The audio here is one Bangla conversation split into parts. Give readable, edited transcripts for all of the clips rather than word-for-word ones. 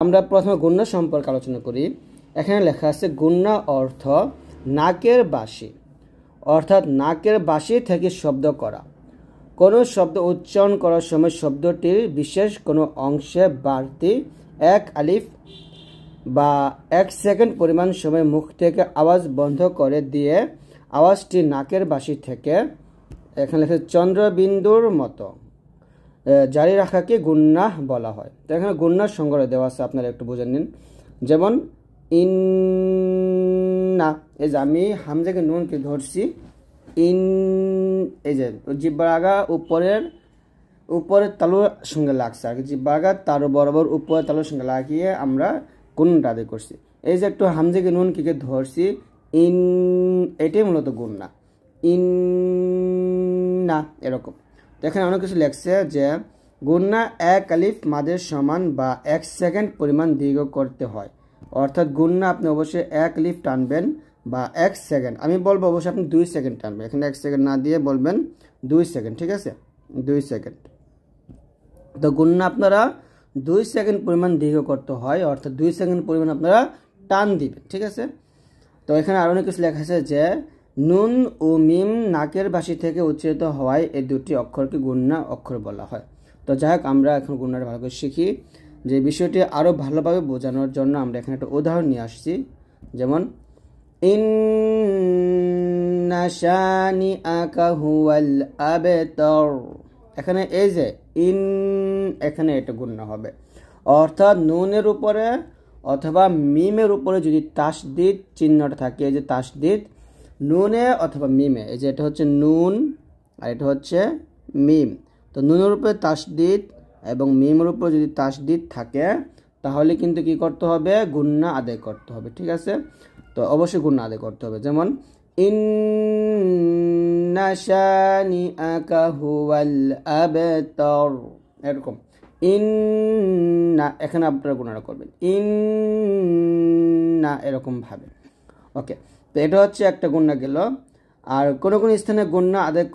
আমরা প্রথমে গুণনা সম্পর্কে আলোচনা করি। এখানে লেখা আছে গুণনা অর্থ নাকের বাঁশি, অর্থাৎ নাকের বাঁশি থেকে শব্দ করা। কোনো শব্দ উচ্চারণ করার সময় শব্দটির বিশেষ কোনো অংশে বাড়তি এক আলিফ বা 1 সেকেন্ড পরিমাণ সময় মুখ থেকে আওয়াজ বন্ধ করে দিয়ে আওয়াজটি নাকের বাঁশি থেকে এখানে লেখা চন্দ্রবিন্দুর মতো জারি রাখাকে গুণনা বলা হয়। তো এখানে গুণনার সংজ্ঞা দেওয়া আছে, আপনারা একটু বুঝে নিন। যেমন ইন্না, এই যে আমি হামজাকে নুনকে ধরছি, ইন, এই যে জিহ্বার আগা উপরের তালুর সঙ্গে লাগছে আর কি, জিহ্বার আগা তার বরাবর উপরের তালুর সঙ্গে লাগিয়ে আমরা গুণটা আদায় করছি। এই যে একটু হামজাকে নুনকে ধরছি, ইন, এটাই মূলত গুণনা, ইন না এরকম। তো এখানে অনেক কিছু লেখছে যে গুণনা 1 আলিফ মাদের সমান বা 1 সেকেন্ড পরিমাণ দীর্ঘ করতে হয়। অর্থাৎ গুণনা আপনি অবশ্যই 1 আলিফ টানবেন বা 1 সেকেন্ড, আমি বলবো অবশ্যই আপনি 2 সেকেন্ড টানবেন। এখানে 1 সেকেন্ড না দিয়ে বলবেন 2 সেকেন্ড, ঠিক আছে, 2 সেকেন্ড। তো গুণনা আপনারা 2 সেকেন্ড পরিমাণ দীর্ঘ করতে হয়, অর্থাৎ 2 সেকেন্ড পরিমাণ আপনারা টান দিবেন, ঠিক আছে। তো এখানে আরও অনেক কিছু লেখা আছে যে নুন ও মিম নাকের বাঁশি থেকে উচ্চারিত হওয়ায় এই দুটি অক্ষরকে গুণনা অক্ষর বলা হয়। তো যাই হোক, আমরা এখন গুণনাটা ভালো করে শিখি। যে বিষয়টি আরও ভালোভাবে বোঝানোর জন্য আমরা এখানে একটা উদাহরণ নিয়ে আসছি। যেমন ইন্না শানিআকা হুয়াল আবতার, এখানে এই যে ইন, এখানে এটা গুণনা হবে। অর্থাৎ নুনের উপরে অথবা মিমের উপরে যদি তাসদিদ চিহ্নটা থাকে, এই যে তাসদিদ নুনে অথবা মিমে, এই যে এটা হচ্ছে নুন আর এটা হচ্ছে মিম। তো নুনের উপরে তাসদিদ এবং মিমের উপরে যদি তাসদিদ থাকে তাহলে কিন্তু কি করতে হবে, গুণনা আদায় করতে হবে, ঠিক আছে। তো অবশ্যই গুণনা আদায় করতে হবে। যেমন ইন্না শানিআকা হুয়াল আবতার, এরকম ইন্না, এখানে আপনারা গুণনা করবেন ইন্না এরকম ভাবে। ওকে, তো এটা হচ্ছে একটা গুণনা গেল। আর কোন কোন স্থানে গুণনা আদায়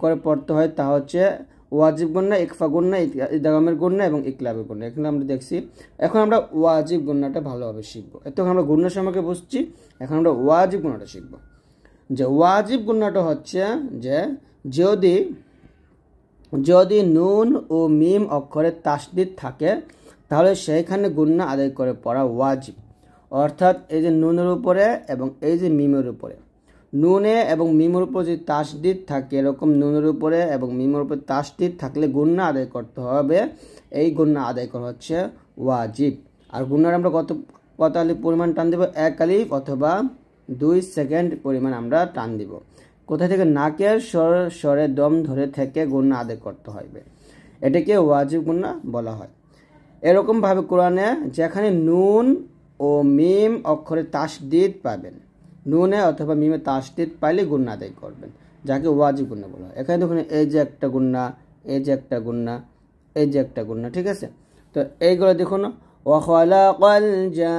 করে পড়তে হয় তা হচ্ছে ওয়াজিব গুণনা, ইকফা গুণনা, ইদগামের গুণনা এবং ইকলাবের গুণনা। এখানে আমরা দেখছি। এখন আমরা ওয়াজিব গুণনাটা ভালোভাবে শিখবো। এতক্ষণ আমরা গুণনা সম্পর্কে বুঝছি, এখন আমরা ওয়াজিব গুণনাটা শিখব। যে ওয়াজিব গুণনাটা হচ্ছে যে যদি নুন ও মিম অক্ষরে তাসদিদ থাকে তাহলে সেইখানে গুণনা আদায় করে পড়া ওয়াজিব। অর্থাৎ এই যে নুনের উপরে এবং এই যে মিমের উপরে, নুনে এবং মিমের উপর যদি তাসদিদ থাকে, এরকম নুনের উপরে এবং মিমের উপরে তাসদিদ থাকলে গুণনা আদায় করতে হবে। এই গুণনা আদায় করা হচ্ছে ওয়াজিব। আর গুণনার আমরা কত আলিফ পরিমাণ টান দেব, 1 আলিফ অথবা 2 সেকেন্ড পরিমাণ আমরা টান দিব। কোথায় থেকে, নাকের স্বরে দম ধরে থেকে গুণনা আদায় করতে হবে, এটাকে ওয়াজিব গুণনা বলা হয়। এরকমভাবে কোরআনে যেখানে নুন ও মিম অক্ষরে তাসদিদ পাবেন, নুনে অথবা মিমে তাসদিদ পাইলে গুণনা আদায় করবেন, যাকে ওয়াজিব গুণনা বলা হয়। এখানে দেখুন এই যে একটা গুণনা, এই যে একটা গুণনা, এই যে একটা গুণনা, ঠিক আছে। তো এইগুলো দেখুন, ওয়া খালাকাল জান্না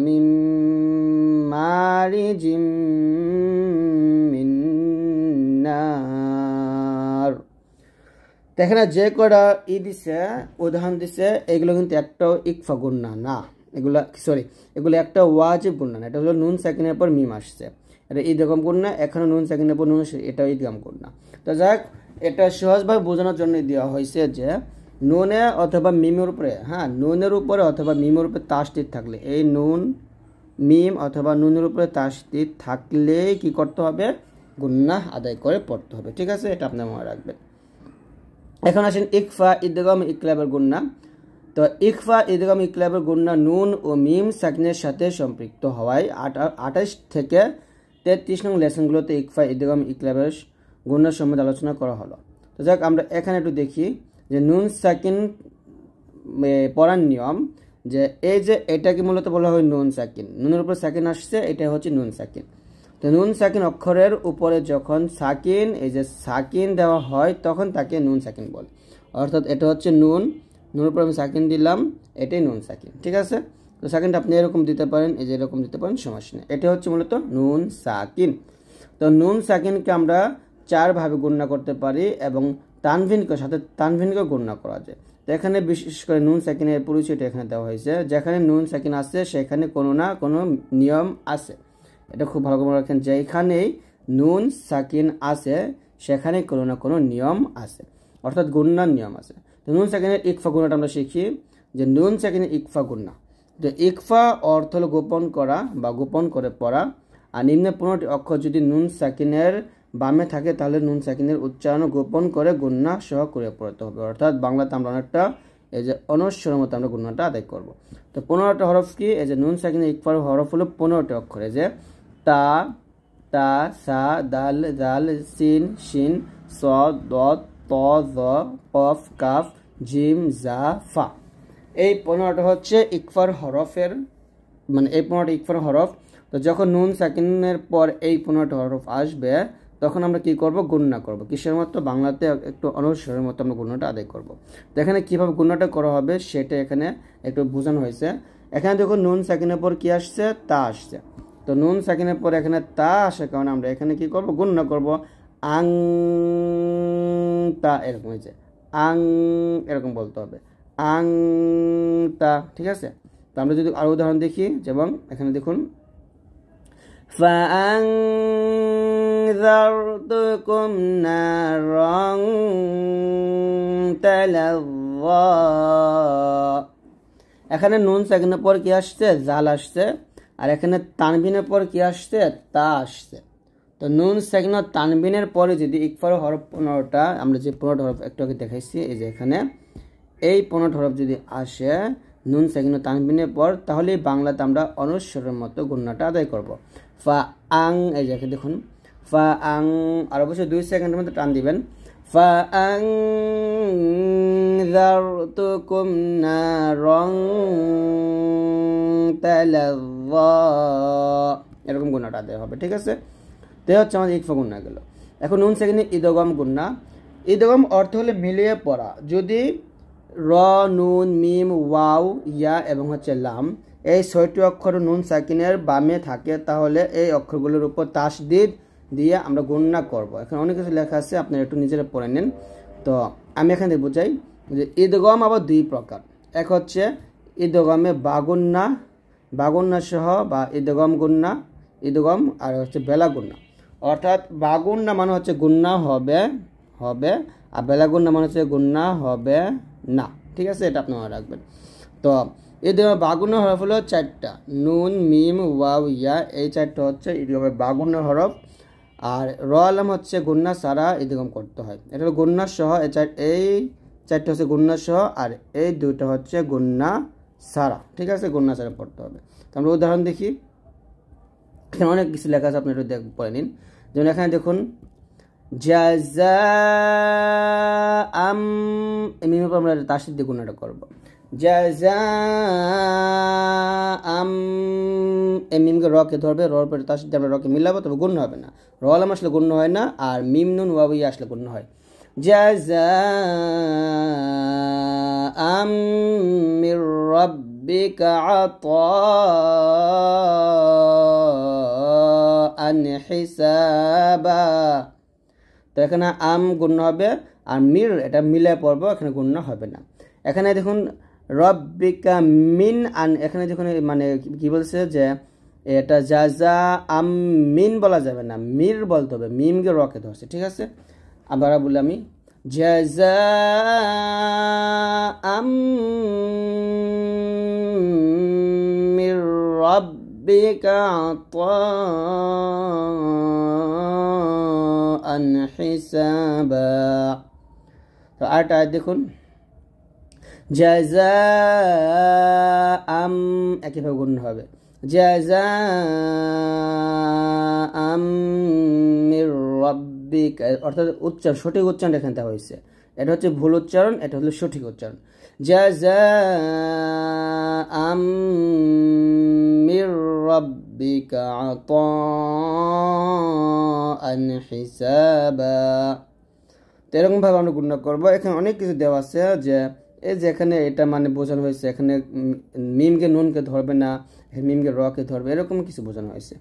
মিন মারিজিম মিন নার। এখানে যে কটা দিছে, উদাহরণ দিছে, এগুলো কিন্তু একটাও ইকফা গুণনা না, এগুলো একটা ওয়াজিব গুণনা না। এটা হলো নুন সাকিনের পর মিম আসছে, এটা ইদগাম গুণনা। এখানে নুন সাকিনের পর নুন, এটাও ইদগাম গুণনা। তো যাক, এটা সহজভাবে বোঝানোর জন্য দেওয়া হয়েছে যে নুনে অথবা মিমের উপরে, নুনের উপরে অথবা মিমের উপরে তাসদিদ থাকলে, এই নুন মিম অথবা নুনের উপরে তাসদিদ থাকলে কি করতে হবে, গুণনা আদায় করে পড়তে হবে, ঠিক আছে। এটা আপনার মনে রাখবেন। এখন আসেন ইকফা ইদগাম ইকলাবের গুণনা। তো ইকফা ইদগাম ইকলাবের গুণনা নুন ও মিম সাকিনের সাথে সম্পৃক্ত হওয়ায় 28 থেকে 33 নং লেসনগুলোতে ইকফা ইদগাম ইকলাবের গুণনার সম্বন্ধে আলোচনা করা হলো। তো যাক, আমরা এখানে একটু দেখি যে নুন সাকিন পড়ার নিয়ম। যে এই যে এটাকে মূলত বলা হয় নুন সাকিন, নুনের উপর সাকিন আসছে, এটা হচ্ছে নুন সাকিন। তো নুন সাকিন অক্ষরের উপরে যখন সাকিন, এই যে সাকিন দেওয়া হয় তখন তাকে নুন সাকিন বলে। অর্থাৎ এটা হচ্ছে নুনের উপর আমি সাকিন দিলাম, এটাই নুন সাকিন, ঠিক আছে। তো সাকিনটা আপনি এরকম দিতে পারেন, এই যে এরকম দিতে পারেন, সমস্যা নেই। এটা হচ্ছে মূলত নুন সাকিন। তো নুন সাকিনকে আমরা 4 ভাবে গণনা করতে পারি এবং তানভিনকে সাথে তানভিনকে গণনা করা যায়। তো এখানে বিশেষ করে নুন সাকিনের পরিচয়টা এখানে দেওয়া হয়েছে। যেখানে নুন সাকিন আছে সেখানে কোনো না কোনো নিয়ম আছে, এটা খুব ভালো করে রাখেন। যেখানেই নুন সাকিন আছে সেখানে কোনো না কোনো নিয়ম আছে, অর্থাৎ গুণনার নিয়ম আছে। তো নুন সাকিনের ইকফা গুণাটা আমরা শিখি যে নুন সাকিনের ইকফা গুণনা। তো ইকফা অর্থ হলো গোপন করা বা গোপন করে পড়া। আর নিম্নে 15টি অক্ষর যদি নুন সাকিনের বামে থাকে তাহলে নুন সাকিনের উচ্চারণ গোপন করে গুণনা সহ করে পড়তে হবে। অর্থাৎ বাংলাতে আমরা অনেকটা এই যে অনুস্বরের মতো আমরা গুণনাটা আদায় করব। তো 15টা হরফ কি? এই যে নুন সাকিনের ইকফার হরফ হলো 15টি অক্ষর। এই যে তা, তা, সা, দাল, জাল, সিন, শিন, স, দত, ত, জ, কফ, কাফ, জিম, জা, ফা। এই 15টা হচ্ছে ইকফার হরফের মানে এই 15টা ইকফার হরফ। তো যখন নুন সাকিনের পর এই 15টা হরফ আসবে তখন আমরা কি করব? গণনা করব। কিসের মতো? বাংলাতে একটু অনুস্বরের মতো আমরা গণনাটা আদায় করব। তো এখানে কীভাবে গণনাটা করা হবে সেটা এখানে একটু বোঝানো হয়েছে। এখানে দেখুন নুন সাকিনের পর কি আসছে? তা আসছে। তো নুন সাকিনের পর এখানে তা আসার কারণে আমরা এখানে কি করব? গণনা করব। আং তা এরকম হয়েছে, আং এরকম বলতে হবে, আং তা। ঠিক আছে? তো আমরা যদি আরো উদাহরণ দেখি, যেমন এখানে দেখুন فأنذرتكم نارا تلظى। এখানে নুন সাকিনের পর কি আসছে? জাল আসছে। আর এখানে তানবিনের পর কি আসছে? তা আসছে। তো নুন সাকিন তানবিনের পরে যদি ইকফার হরফ 15টা, আমরা যে 15টা হরফ একটু আগে দেখাইছি, এই যে এখানে এই 15টা হরফ যদি আসে নুন সাকিন তানবিনের পর, তাহলে বাংলাতে আমরা অনুস্বরের মতো গণনাটা আদায় করব। ফা আং, এই যে দেখুন ফা আং, আর অবশ্যই 2 সেকেন্ডের মধ্যে টান দিবেন। ফা আং যারতুকুম নারং তালাযা, এরকম গুণাটা আদায় হবে। ঠিক আছে? তো হচ্ছে আমাদের ইকফা গুণা গেল। এখন নুন সেকেন্ডে ইদগম গুণা। ইদগম অর্থ হলে মিলিয়ে পড়া। যদি র, নুন, মিম, ওয়াও, ইয়া এবং হচ্ছে লাম এই 6টি অক্ষর নুন সাকিনের বামে থাকে তাহলে এই অক্ষরগুলোর উপর তাসদিদ দিয়ে আমরা গণনা করব। এখানে অনেক কিছু লেখা আছে, আপনারা একটু নিজেরা পড়ে নিন। তো আমি এখানে বোঝাই যে ইদগম আবার 2 প্রকার। এক হচ্ছে ইদগমে বাগুন্না, বাগুন্না সহ বা ইদগম গুন্না, ইদগম, আর হচ্ছে বেলা গুন্না। অর্থাৎ বাগুন্না মানে হচ্ছে গুন্না হবে হবে, আর বেলা গুন্না মানে হচ্ছে গুন্না হবে না। ঠিক আছে? এটা আপনি মনে রাখবেন। তো ইদগমে বাগুন্না হরফ হলো 4টা, নুন, মিম, ওয়াও, ইয়া, এই 4টা হচ্ছে ইদগমে বাগুন্না হরফ। আর র আলাম হচ্ছে গুন্না সারা ইদগম করতে হয়, এটা হলো গুন্না সহ। এই 4টা হচ্ছে গুন্না সহ, আর এই 2টা হচ্ছে গুন্না সারা। ঠিক আছে? গুন্না সারা পড়তে হবে। তো আমরা উদাহরণ দেখি, এখানে অনেক কিছু লেখা আছে, আপনি একটু পড়ে নিন। যেমন এখানে দেখুন জাযাআম, মিমের পর আমরা তাসদীদ দিয়ে গুণাটা করব। জাযাআম, এই মিমকে রকে ধরবে, রর পরে তাসদীদ আমরা রকে মিলাবো, তবে গুণ হবে না। র আলাম আসলে গুণ হয় না, আর মিম নুন ওয়াও ইয়া আসলে গুণ হয়। জাযাআম মির রাব্বিকা আতাআন হিসাবা। তো এখানে আম গুণ হবে, আর মির এটা মিলায় পড়বো, এখানে গুণ হবে না। এখানে দেখুন রব্বিকা মিন আন, এখানে দেখুন মানে কি বলছে যে এটা জাযা আম মিন বলা যাবে না, মির বলতে হবে, মিমকে রকে ধরছে। ঠিক আছে? আবার বলি আমি, জাযা আম মির রাব্বিকা আতাআন হিসাবা। তো আরটা দেখুন জাযাআম, একইভাবে গুণ হবে, জাযাআম মির রাব্বিকা, অর্থাৎ উচ্চারণ সঠিক উচ্চারণ এখানে দেওয়া হয়েছে। এটা হচ্ছে ভুল উচ্চারণ, এটা হলো সঠিক উচ্চারণ। জাযাআম মির রাব্বিকা আতাআন হিসাবা। তো এরকমভাবে আমরা গণনা করবো। এখানে অনেক কিছু দেওয়া আছে, যে এই যে এখানে এটা মানে বোঝানো হয়েছে, এখানে মিমকে নুনকে ধরবে না, মিমকে রকে ধরবে, এরকম কিছু বোঝানো হয়েছে।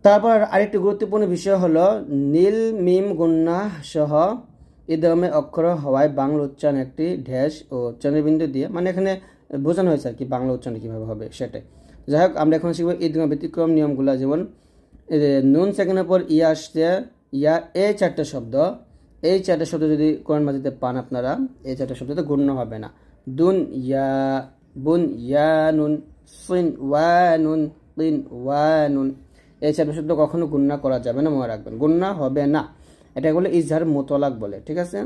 তারপর আরেকটি গুরুত্বপূর্ণ বিষয় হলো নীল মিম গুন্না সহ ইদগমে অক্ষর হওয়ায় বাংলা উচ্চারণ একটি ড্যাশ ও চন্দ্রবিন্দু দিয়ে, মানে এখানে বোঝানো হয়েছে আর কি বাংলা উচ্চারণ কীভাবে হবে সেটাই। যাই হোক, আমরা এখন শিখব ইদগম ব্যতিক্রম নিয়মগুলো। যেমন নুন সেকেন্ডের পর ইয়া আসছে, ইয়া এই চারটে শব্দ, এই চারটে শব্দ যদি কোরআন মাজিদে পান আপনারা, এই চারটে শব্দতে গুণ্য হবে না। দুন ইয়া, বুন ইয়া নুন, সিন ওয়া নুন, তিন ওয়া নুন, এই চারটে শব্দ কখনো গুণ্য করা যাবে না, মনে রাখবেন, গুণ্য হবে না। এটা বলে ইজহার মুতলাক বলে, ঠিক আছে।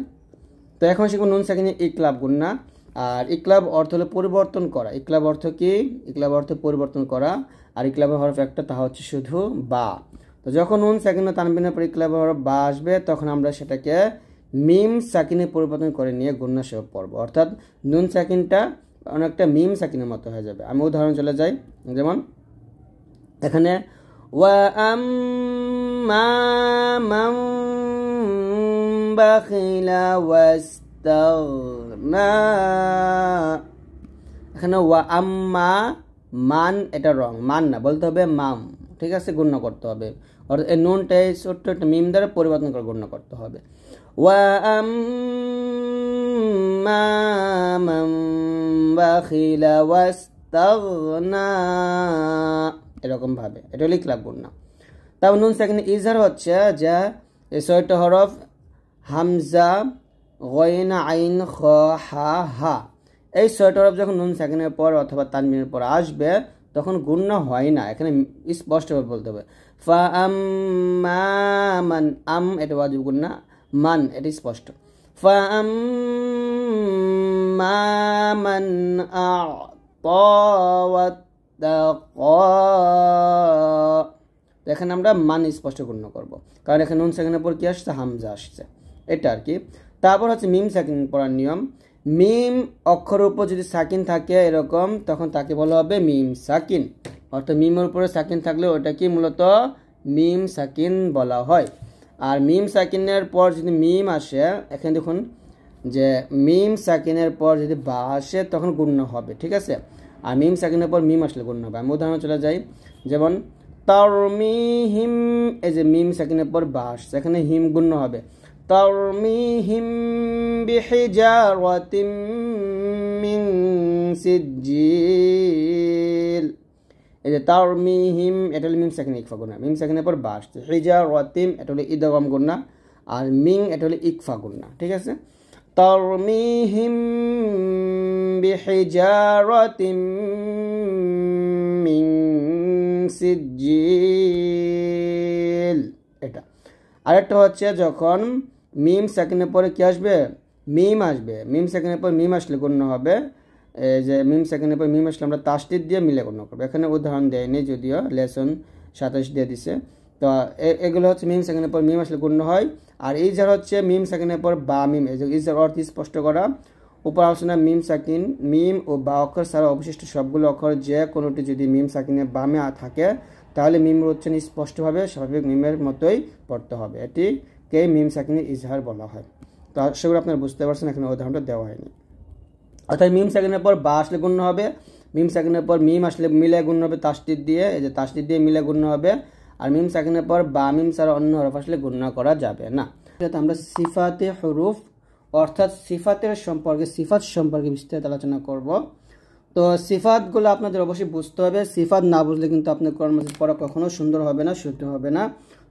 তো এখন শিখব নুন সাকিনে ইকলাব গুন্না। আর ইকলাব অর্থ হলো পরিবর্তন করা। ইকলাব অর্থ কি? ইকলাব অর্থ পরিবর্তন করা। আর ইকলাবের হরফ একটা, তা হচ্ছে শুধু বা। তো যখন নুন সাকিনে তানবিনের পর ইকলাবের হরফ বা আসবে, তখন আমরা সেটাকে মিম সাকিনে পরিবর্তন করে নিয়ে গুন্না সহ পড়ব, অর্থাৎ নুন সাকিনটা অনেকটা মিম সাকিনের মতো হয়ে যাবে। আমি উদাহরণ চলে যাই, যেমন এখানে ওয়া আম্মা মান বাখিলা ওয়াস্তাগনা, এখানে ওয়া আম্মা মান, এটা রং, মান না, বলতে হবে মাম, ঠিক আছে, গুণ্য করতে হবে। অর্থাৎ এই নুনটাই ছোট্ট একটা মিম দ্বারা পরিবর্তন করে গুণ্য করতে হবে। ওয়া আম্মা মান বাখিলা ওয়াস্তাগনা, এরকম ভাবে, এটা হলো ইকলাব গুণ্য। তারপর নুন সেখানে ইজহার হচ্ছে যা এই ছয়টা হরফ হামজা, গইন, আইন, খ, হা, হা, এই ছয়টা হরফ যখন নুন সেকেন্ডের পর অথবা তানবিনের পর আসবে, তখন গুণ্য হয় না, এখানে স্পষ্টভাবে বলতে হবে। ফা আম্মা মান, আম এটা ওয়াজিব গুণ্য, মান এটা স্পষ্ট। ফা আম্মা মান আ'তা ওয়াত্তাকা, এখানে আমরা মান স্পষ্ট গুণ্য করব, কারণ এখানে নুন সেকেন্ডের পর কি আসছে? হামজা আসছে, এটা আর কি। তারপর হচ্ছে মিম সাকিন পড়ার নিয়ম। মিম অক্ষরের উপর যদি সাকিন থাকে এরকম, তখন তাকে বলা হবে মিম সাকিন, অর্থাৎ মিমের উপরে সাকিন থাকলে ওটা কি মূলত মিম সাকিন বলা হয়। আর মিম সাকিনের পর যদি মিম আসে, এখানে দেখুন যে মিম সাকিনের পর যদি বা আসে তখন গুণ্য হবে, ঠিক আছে। আর মিম সাকিনের পর মিম আসলে গুণ্য হবে। আমি উদাহরণ চলে যাই, যেমন তারমিহিম, এই যে মিম সাকিনের পর বা আসছে, এখানে হিম গুণ্য হবে। তারমিহিম বিহিজারাতিম মিন সিজ্জিল, এই যে তারমিহিম, এটা হলো মিম সাকিন ইকফা গুণ্য, মিম সাকিনের পর বা আসছে। হিজারাতিম এটা হলো ইদগাম গুণ্য, আর মিং এটা হলো ইকফা গুণ্য, ঠিক আছে। তারমিহিম বিহিজারাতিম মিন সিজ্জিল, এটা। আরেকটা হচ্ছে যখন মিম সাকিনের পরে কি আসবে? মিম আসবে, মিম সাকিনের পর মিম আসলে গণ্য হবে। এই যে মিম সাকিনের পর মিম আসলে আমরা তাসদিদ দিয়ে মিলে গণ্য করবো। এখানে উদাহরণ দেয়নি, যদিও লেসন 27 দিয়ে দিছে। তো এগুলো হচ্ছে মিম সাকিনের পর মিম আসলে গণ্য হয়। আর ইজহার হচ্ছে মিম সাকিনের পর বা মিম, এই যে ইজহার অর্থ স্পষ্ট করা। উপর আলোচনা মিম সাকিন, মিম ও বা অক্ষর ছাড়া অবশিষ্ট সবগুলো অক্ষর যে কোনোটি যদি মিম সাকিনের বামে থাকে, তাহলে মিমের উচ্চারণ স্পষ্টভাবে স্বাভাবিক মিমের মতোই পড়তে হবে। এটিকে মিম সাকিনের ইজহার বলা হয়। তো সেগুলো আপনারা বুঝতে পারছেন, এখানে উদাহরণটা দেওয়া হয়নি। অর্থাৎ মিম সাকিনের পর বা আসলে গণ্য হবে, মিম সাকিনের পর মিম আসলে মিলে গণ্য হবে তাসদিদ দিয়ে, এই যে তাসদিদ দিয়ে মিলে গণ্য হবে। আর মিম সাকিনের পর বা মিম ছাড়া অন্য হরফ আসলে গণ্য করা যাবে না। আমরা সিফাতে হরুফ অর্থাৎ সিফাতের সম্পর্কে, সিফাত সম্পর্কে বিস্তারিত আলোচনা করব। তো সিফাতগুলো আপনাদের অবশ্যই বুঝতে হবে, সিফাত না বুঝলে কিন্তু আপনার কোরআন মাজিদ পড়া কখনো সুন্দর হবে না, শুদ্ধ হবে না।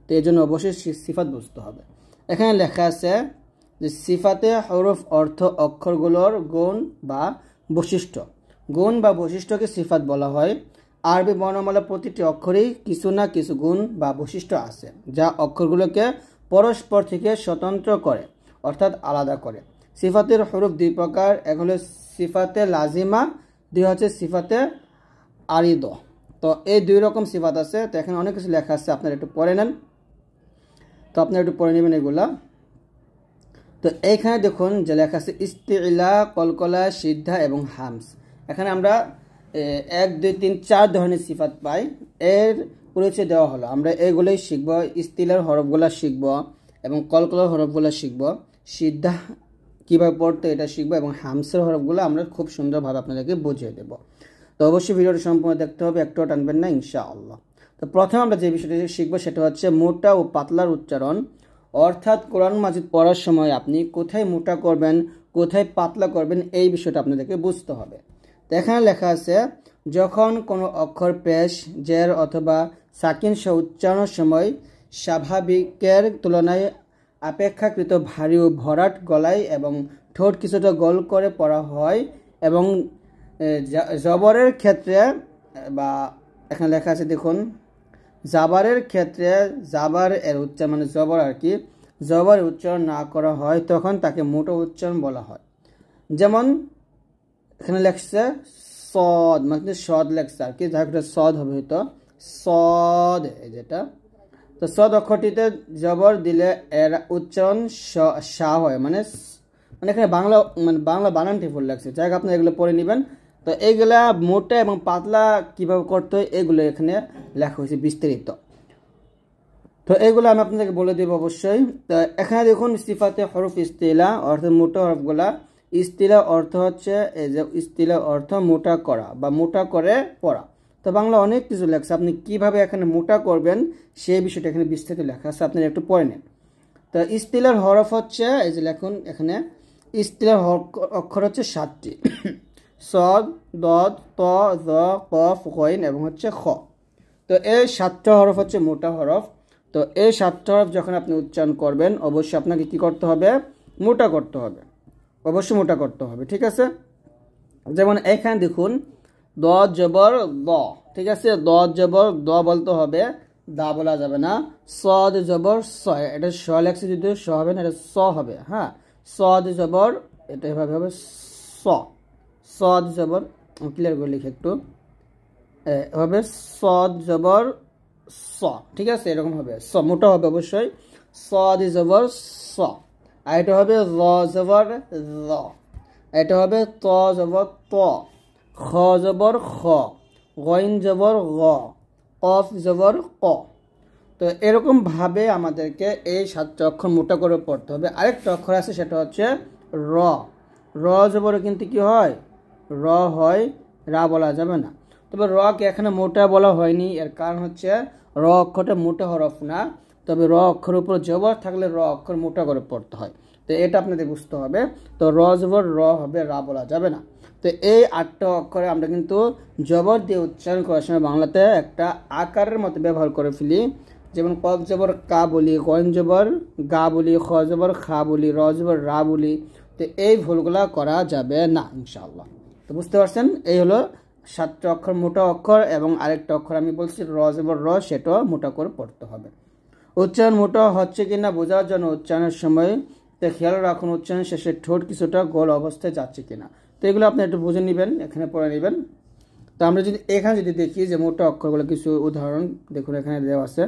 তো এই জন্য অবশ্যই সিফাত বুঝতে হবে। এখানে লেখা আছে যে সিফাতে হরফ অর্থ অক্ষরগুলোর গুণ বা বৈশিষ্ট্য। গুণ বা বৈশিষ্ট্যকে সিফাত বলা হয়। আরবি বর্ণমালা প্রতিটি অক্ষরেই কিছু না কিছু গুণ বা বৈশিষ্ট্য আছে, যা অক্ষরগুলোকে পরস্পর থেকে স্বতন্ত্র করে, অর্থাৎ আলাদা করে। সিফাতের হরফ দুই প্রকার, এক হলো সিফাতে লাজিমা, দুই হচ্ছে সিফাতে আরিদ। তো এই দুই রকম সিফাত আছে। তো এখানে অনেক কিছু লেখা আছে, আপনারা একটু পড়ে নেন। তো আপনারা একটু পড়ে নেবেন এগুলা। তো এইখানে দেখুন যে লেখা আছে ইস্তিলা, কলকলা, সিদ্ধা এবং হামস। এখানে আমরা 1, 2, 3, 4 ধরনের সিফাত পাই। এর পরিচয় দেওয়া হলো, আমরা এগুলোই শিখবো। ইস্তিলার হরফগুলা শিখবো এবং কলকলার হরফগুলা শিখবো, সিদ্ধা কীভাবে পড়তে এটা শিখবো, এবং হামসের হরফগুলো আমরা খুব সুন্দরভাবে আপনাদেরকে বুঝিয়ে দেবো। তো অবশ্যই ভিডিওটি সম্পূর্ণ দেখতে হবে, একটু টানবেন না ইনশাআল্লাহ। তো প্রথমে আমরা যে বিষয়টি শিখবো সেটা হচ্ছে মোটা ও পাতলার উচ্চারণ। অর্থাৎ কোরআন মাজিদ পড়ার সময় আপনি কোথায় মোটা করবেন, কোথায় পাতলা করবেন, এই বিষয়টা আপনাদেরকে বুঝতে হবে। তো এখানে লেখা আছে, যখন কোনো অক্ষর পেশ, জের অথবা সাকিন সহ উচ্চারণের সময় স্বাভাবিকের তুলনায় অপেক্ষাকৃত ভারী ও ভরাট গলায় এবং ঠোঁট কিছুটা গোল করে পড়া হয় এবং জবরের ক্ষেত্রে বা এখানে লেখা আছে দেখুন, জাবারের ক্ষেত্রে জাবার এর উচ্চারণ মানে জবর আর কি, জবর উচ্চারণ না করা হয় তখন তাকে মোটা উচ্চারণ বলা হয়। যেমন এখানে লেখছে সদ, মানে সদ লেখছে আর কি, যাই হোক সদ হবে হয়তো সদ, যেটা তো সদ অক্ষরটিতে জবর দিলে এর উচ্চারণ সা হয়, মানে মানে এখানে বাংলা বানানটি ভুল লাগছে। যাই হোক আপনি এগুলো পড়ে নেবেন। তো এইগুলা মোটা এবং পাতলা কিভাবে করতে হয় এগুলো এখানে লেখা হয়েছে বিস্তারিত। তো এইগুলো আমি আপনাদেরকে বলে দেবো অবশ্যই। তো এখানে দেখুন সিফাতে হরফ ইস্তিলা অর্থাৎ মোটা হরফগুলা। ইস্তিলা অর্থ হচ্ছে এই যে ইস্তিলা অর্থ মোটা করা বা মোটা করে পড়া। তো বাংলা অনেক কিছু লেখা, আপনি কিভাবে এখানে মোটা করবেন সেই বিষয়টা এখানে বিস্তারিত লেখা আছে, আপনারা একটু পড়ে নেন। তো ইস্তিলার হরফ হচ্ছে এই যে লেখুন এখানে, ইস্তিলার অক্ষর হচ্ছে 7টি, সদ, দদ, ত, জ, কফ, গইন এবং হচ্ছে খ। তো এই 7টা হরফ হচ্ছে মোটা হরফ। তো এই 7টা হরফ যখন আপনি উচ্চারণ করবেন অবশ্যই আপনাকে কি করতে হবে, মোটা করতে হবে, অবশ্যই মোটা করতে হবে, ঠিক আছে। যেমন এখানে দেখুন দ জবর দ, ঠিক আছে, দ জবর দ বলতে হবে, দা বলা যাবে না। সদ জবর স, এটা স লেখছে যদি স হবে না, এটা স হবে, হ্যাঁ। সদ জবর এটা এভাবে হবে স, সদ জবর ক্লিয়ার করে লিখে একটু হবে সদ জবর স, ঠিক আছে, এরকম হবে স, মোটা হবে অবশ্যই। সদ জবর স, আর এটা হবে র জবর র, এটা হবে ত জবর ত, খ জবর খ, গইন জবর গ, কফ জবর ক। তো এরকমভাবে আমাদেরকে এই 7টা অক্ষর মোটা করে পড়তে হবে। আরেকটা অক্ষর আছে সেটা হচ্ছে র, র জবর কিন্তু কি হয়, র হয়, রা বলা যাবে না। তবে র কে এখানে মোটা বলা হয়নি, এর কারণ হচ্ছে র অক্ষরটা মোটা হরফ না, তবে র অক্ষরের উপর জবর থাকলে র অক্ষর মোটা করে পড়তে হয়। তো এটা আপনাদের বুঝতে হবে। তো র জবর র হবে, রা বলা যাবে না। তো এই 8টা অক্ষরে আমরা কিন্তু জবর দিয়ে উচ্চারণ করার সময় বাংলাতে একটা আকারের মতো ব্যবহার করে ফেলি। যেমন কফ জবর কা বলি, গইন জবর গা বলি, খ জবর খা বলি, র জবর রা বলি। তো এই ভুলগুলা করা যাবে না ইনশাআল্লাহ। তো বুঝতে পারছেন, এই হলো 7টা অক্ষর মোটা অক্ষর, এবং আরেকটা অক্ষর আমি বলছি র জবর র, সেটাও মোটা করে পড়তে হবে। উচ্চারণ মোটা হচ্ছে কিনা বোঝার জন্য উচ্চারণের সময় তো খেয়াল রাখুন উচ্চারণ শেষে ঠোঁট কিছুটা গোল অবস্থায় যাচ্ছে কিনা। তো এগুলো আপনি একটু বুঝে নেবেন, এখানে পড়ে নেবেন। তো আমরা যদি এখানে যদি দেখি যে মোটা অক্ষরগুলো কিছু উদাহরণ দেখুন এখানে দেওয়া আছে,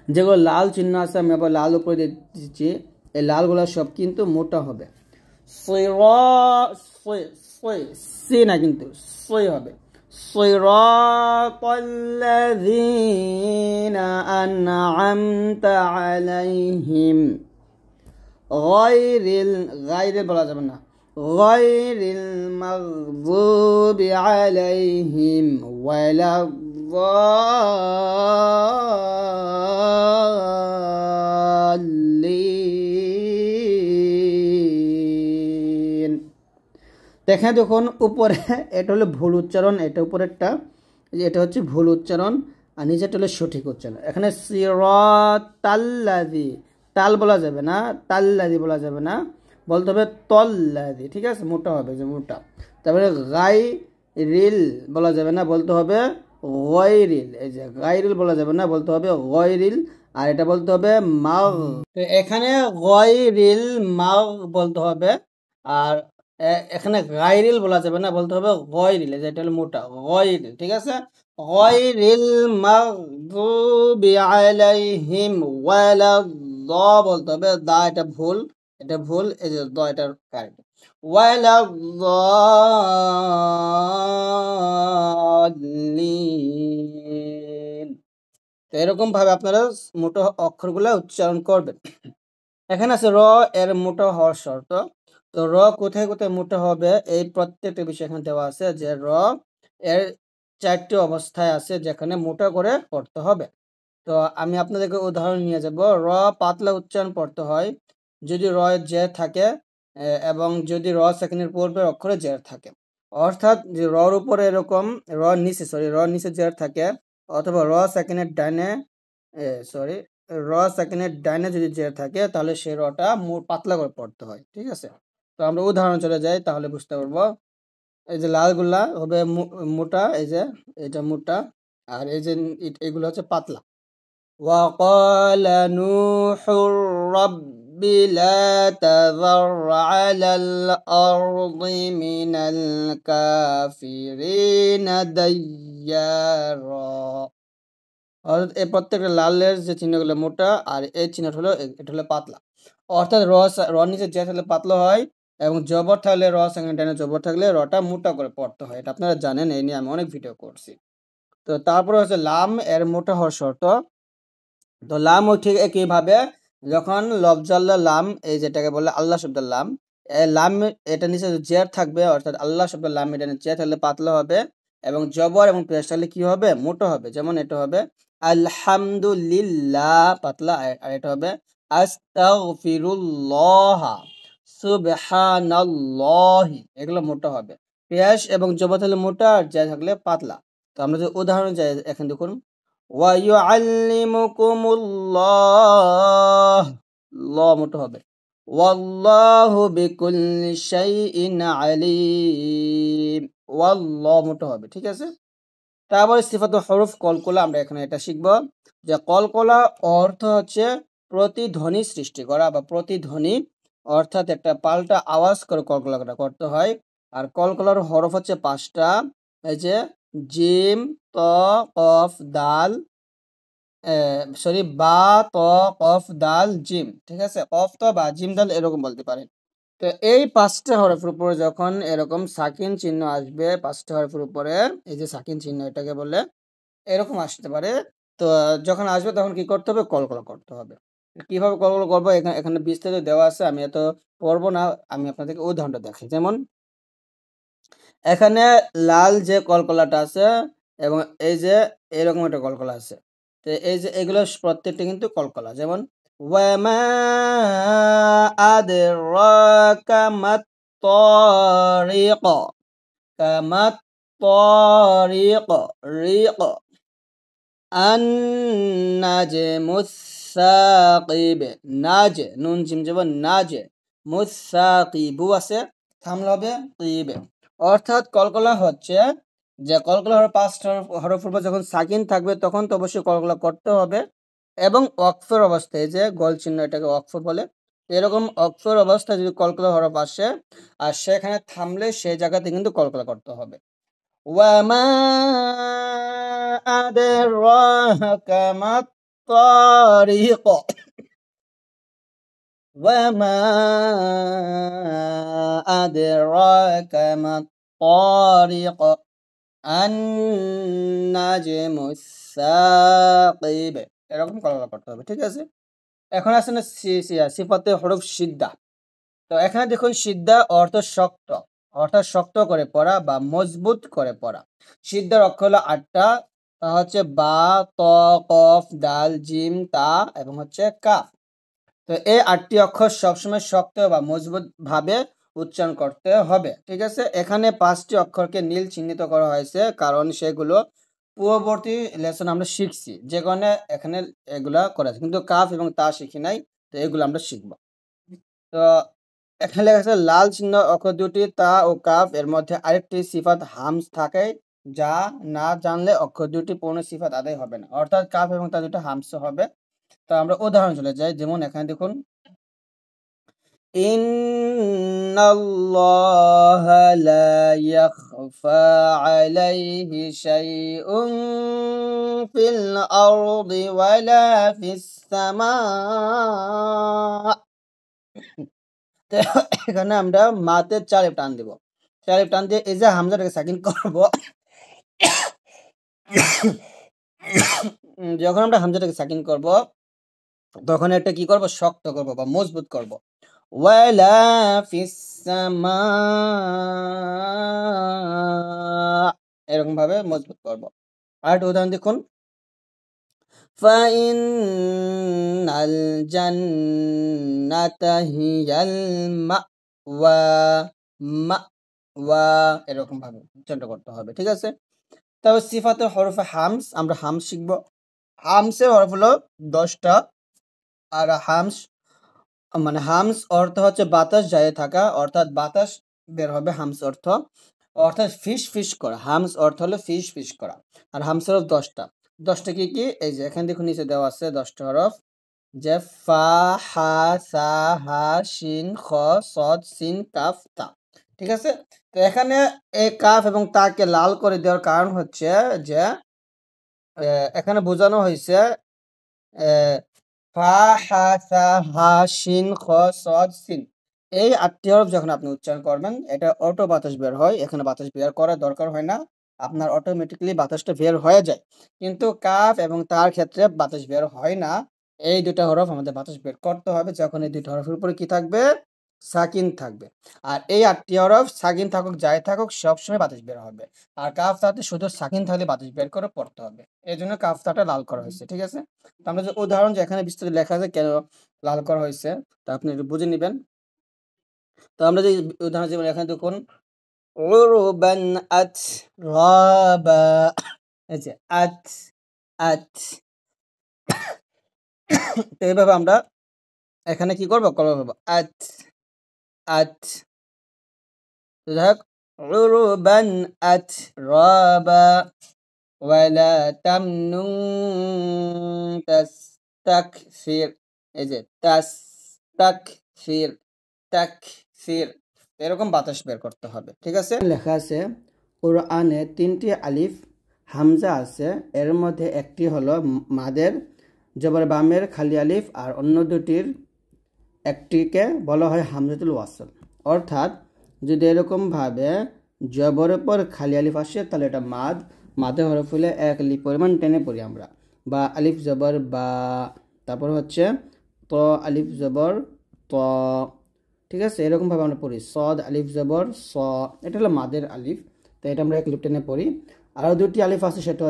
যেগুলো লাল চিহ্ন আছে আমি আবার লাল উপরে দিচ্ছি, এই লালগুলো সব কিন্তু মোটা হবে। সি না কিন্তু সই হবে। সিরাতাল্লাযীনা আন'আমতা আলাইহিম, গায়রিল বলা যাবে না, গায়রিল মাগযুবি আলাইহিম ওয়ালাদ-দাল্লিন। দেখেন দেখুন উপরে এটা হলো ভুল উচ্চারণ, এটা উপরেরটা এটা হচ্ছে ভুল উচ্চারণ, আর নিচেরটা হলো সঠিক উচ্চারণ। এখানে সিরাতাল্লাযী, তাল বলা যাবে না, তাল্লাযী বলা যাবে না, বলতে হবে তল্লাযী, ঠিক আছে, মোটা হবে যে মোটা। তারপরে গায়রিল বলা যাবে না, বলতে হবে গায়রিল, এই যে গায়রিল বলা যাবে না, বলতে হবে গায়রিল, আর এটা বলতে হবে মাগ। তো এখানে গায়রিল মাগ বলতে হবে, আর এখানে গায়রিল বলা যাবে না, বলতে হবে গায়রিল, যেটা হলো মোটা গায়রিল, ঠিক আছে। গায়রিল মাগযুবি আলাইহিম ওয়ালাদ, দ বলতে হবে, দা এটা ভুল, এটা ভুল, এই যে দ এটা কারেক্ট, ওয়ালাদ-দাল্লিন। তো এরকম ভাবে আপনারা মোটা অক্ষরগুলো উচ্চারণ করবেন। এখানে আছে র এর মোটা হওয়ার শর্ত। তো র কোথায় কোথায় মোটা হবে এই প্রত্যেকটা বিষয় এখানে দেওয়া আছে, যে র এর 4টি অবস্থায় আছে যেখানে মোটা করে পড়তে হবে। তো আমি আপনাদেরকে উদাহরণ নিয়ে যাব। র পাতলা উচ্চারণ পড়তে হয় যদি র এর জের থাকে এবং যদি র সেকেন্ডের পূর্বের অক্ষরে জের থাকে, অর্থাৎ যে রর উপরে এরকম র নিচে জের থাকে, অথবা র সেকেন্ডের ডাইনে যদি জের থাকে তাহলে সেই রটা পাতলা করে পড়তে হয়। ঠিক আছে, তো আমরা উদাহরণ চলে যাই তাহলে বুঝতে পারবো। এই যে লালগুলা হবে মোটা, এই যে এটা মোটা, আর এই যে এগুলো হচ্ছে পাতলা। وقال نوح رب لا تذر على الأرض من الكافرين ديارا। অর্থাৎ এই প্রত্যেকটা লালের যে চিহ্নগুলো মোটা আর এই চিহ্নটা হলো এটা হলো পাতলা। অর্থাৎ র নিচে যে থাকলে পাতলা হয় এবং জবর থাকলে র সেকেন্ড জবর থাকলে রটা মোটা করে পড়তে হয়। এটা আপনারা জানেন, এই নিয়ে আমি অনেক ভিডিও করছি। তো তারপরে হচ্ছে লাম এর মোটা হওয়ার শর্ত। তো লাম ও ঠিক একইভাবে যখন লফজাল্লা লাম, এই যেটাকে বলে আল্লাহ শব্দের লাম, লাম এটা নিচে জের থাকবে, অর্থাৎ আল্লাহ শব্দের লাম এটা জের থাকলে পাতলা হবে এবং জবর এবং পেশ থাকলে কি হবে, মোটা হবে। যেমন এটা হবে আলহামদুলিল্লাহ পাতলা, আর এটা হবে আস্তাগফিরুল্লাহ, সুবহানাল্লাহি, এগুলো মোটা হবে। পেশ এবং জবর থাকলে মোটা আর জের থাকলে পাতলা। তো আমরা যে উদাহরণ চাই এখন দেখুন, ওয়ায়ুআল্লিমুকুমুল্লাহ, ল মোটা হবে, ওয়াল্লাহু বিকুল্লি শাইইন আলিম, ওয়াল্লাহ মোটা হবে। ঠিক আছে, তারপরে সিফাতুল হরফ কলকলা, আমরা এখানে এটা শিখব যে কলকলা অর্থ হচ্ছে প্রতিধ্বনি সৃষ্টি করা বা প্রতিধ্বনি, অর্থাৎ একটা পাল্টা আওয়াজ করে কলকলাটা করতে হয়। আর কলকলার হরফ হচ্ছে 5টা, এই যে জিম, ত, কফ, দাল, বা, ত, কফ, দাল, জিম। ঠিক আছে, কফ, ত, বা, জিম, দাল এরকম বলতে পারেন। তো এই 5টা হরফের উপরে যখন এরকম সাকিন চিহ্ন আসবে, 5টা হরফের উপরে এই যে সাকিন চিহ্ন এটাকে বলে, এরকম আসতে পারে। তো যখন আসবে তখন কি করতে হবে, কলকলা করতে হবে। কিভাবে কলকলা করবো এখানে এখানে বিস্তারিত দেওয়া আছে, আমি এত পড়বো না, আমি আপনাদেরকে উদাহরণটা দেখাই। যেমন এখানে লাল যে কলকলাটা আছে এবং এই যে এরকম একটা কলকলা আছে, তো এই যে এগুলো প্রত্যেকটা কিন্তু কলকলা। যেমন ওয়ামা আদরাকা মাত তারিক, কামাত তারিক, রিক, আন্নাজমুস সাকিব, নাজে নুন জিম যাব নাজে, মুসাকিবু আছে থামলে হবে কিবে। অর্থাৎ কলকলা হচ্ছে যে কলকলা হরফ 5টা হরফ উপর যখন সাকিন থাকবে তখন তো অবশ্যই কলকলা করতে হবে, এবং ওয়াকফের অবস্থায় যে গোল চিহ্ন এটাকে ওয়াকফ বলে, এরকম ওয়াকফের অবস্থায় যদি কলকলা হরফ আসে আর সেখানে থামলে সেই জায়গাতে কিন্তু কলকলা করতে হবে। وما أدراك ما الطارق، وما أدراك ما الطارق، النجم الثاقب, এরকম কলকলা করতে হবে। ঠিক আছে, এখন আছে না সিফাতে হরফ সিদ্ধা। তো এখানে দেখুন সিদ্ধা অর্থ শক্ত, অর্থাৎ শক্ত করে পড়া বা মজবুত করে পড়া। সিদ্ধার অক্ষর হলো 8টা, তা হচ্ছে বা, ত, কফ, দাল, জিম, তা এবং হচ্ছে কাফ। তো এই 8টি অক্ষর সবসময় শক্ত বা মজবুত ভাবে উচ্চারণ করতে হবে। ঠিক আছে, এখানে 5টি অক্ষরকে নীল চিহ্নিত করা হয়েছে কারণ সেগুলো পূর্ববর্তী লেসন আমরা শিখছি, যে কারণে এখানে এগুলা করা আছে, কিন্তু কাফ এবং তা শিখি নাই, তো এগুলো আমরা শিখবো। তো এখানে লেখা আছে লাল চিহ্ন অক্ষর দুটি তা ও কাফ এর মধ্যে আরেকটি সিফাত হামস থাকে, যা না জানলে অক্ষর দুটি পূর্ণ সিফাত আদায় হবে না, অর্থাৎ কাফ এবং তা দুটো হামস হবে। তো আমরা উদাহরণ চলে যাই। যেমন এখানে দেখুন ইন্নাল্লাহা লা ইয়াখফা আলাইহি শাইউন ফিল আরদি ওয়ালা ফিস সামা। এখানে আমরা মাতে 4 টান দেব, 4 টান দিয়ে এই যে হামজাটাকে সাকিন করব। যখন আমরা হামজাটাকে সাকিন করব তখন একটা কি করব, শক্ত করব বা মজবুত করব। ওয়ালা ফিস সামা, এরকম ভাবে মজবুত করব। আর একটা উদাহরণ দেখুন, ফাইনাল জান্নাতা হিয়াল মাওয়া, মাওয়া এরকম ভাবে উচ্চারণ করতে হবে, ঠিক আছে। তবে সিফাতে হরফে হামস, আমরা হামস শিখবো। হামসের হরফ হলো 10টা। আর হামস মানে হামস অর্থ হচ্ছে বাতাস যায় থাকা, অর্থাৎ বাতাস বের হবে হামস অর্থ, অর্থাৎ ফিস ফিস করা। হামস অর্থ হলো ফিস ফিস করা। আর হামসের হরফ 10টা। 10টা কি কি? এই যে এখানে দেখুন নিচে দেওয়া আছে 10টা হরফ, যে ফা, হা, সা, হা, শিন, খ, সদ, সিন, কাফ, তা। ঠিক আছে। তো এখানে এই কাফ এবং তাকে লাল করে দেওয়ার কারণ হচ্ছে যে এখানে বোঝানো হয়েছে ফা, হা, সা, হা, শিন, খ, সদ, সিন, এই 8টি হরফ যখন আপনি উচ্চারণ করবেন এটা অটো বাতাস বের হয়। এখানে বাতাস বের করার দরকার হয় না, আপনার অটোমেটিক্যালি বাতাসটা বের হয়ে যায়। কিন্তু কাফ এবং তার ক্ষেত্রে বাতাস বের হয় না। এই দুটো হরফ আমাদের বাতাস বের করতে হবে যখন এই দুটো হরফের উপরে কি থাকবে? সাকিন থাকবে। আর এই 8টি হরফ সাকিন থাকুক যাই থাকুক সবসময় বাতাস বের হবে। আর কাফ তাতে শুধু সাকিন থাকলে বাতাস বের করে পড়তে হবে। এই জন্য কাফ তাটা লাল করা হয়েছে, ঠিক আছে। তো আমরা যে উদাহরণ যে এখানে বিস্তারিত লেখা আছে কেন লাল করা হয়েছে তা আপনি একটু বুঝে নেবেন। তো আমরা যে উদাহরণ যেমন এখানে দেখুন উরুবান আতরাবা, এই যে আত আত। তো এইভাবে আমরা এখানে কি করবো করবো আত আত। তো যাই হোক উরুবান আতরাবা ওয়ালা তামনুন তাস্তাকসির, এই যে তাস্তাকসির, তাকসির, এরকম বাতাস বের করতে হবে, ঠিক আছে। লেখা আছে কোরআনে 3টি আলিফ হামজা আছে, এর মধ্যে একটি হলো মাদের জবর বামের খালি আলিফ, আর অন্য দুটির একটিকে বলা হয় হামজাতুল ওয়াসল। অর্থাৎ যদি এরকমভাবে জবরের পর খালি আলিফ আসে তাহলে এটা মাদ, মাদের হরফ হলে 1 আলিফ পরিমাণ টেনে পড়ি আমরা, বা আলিফ জবর বা, তারপর হচ্ছে ত আলিফ জবর ত, ঠিক আছে। এরকমভাবে আমরা পড়ি সদ আলিফ জবর স, এটা হলো মাদের আলিফ, তো এটা আমরা 1 আলিফ টেনে পড়ি। আরও দুটি আলিফ আছে, সেটা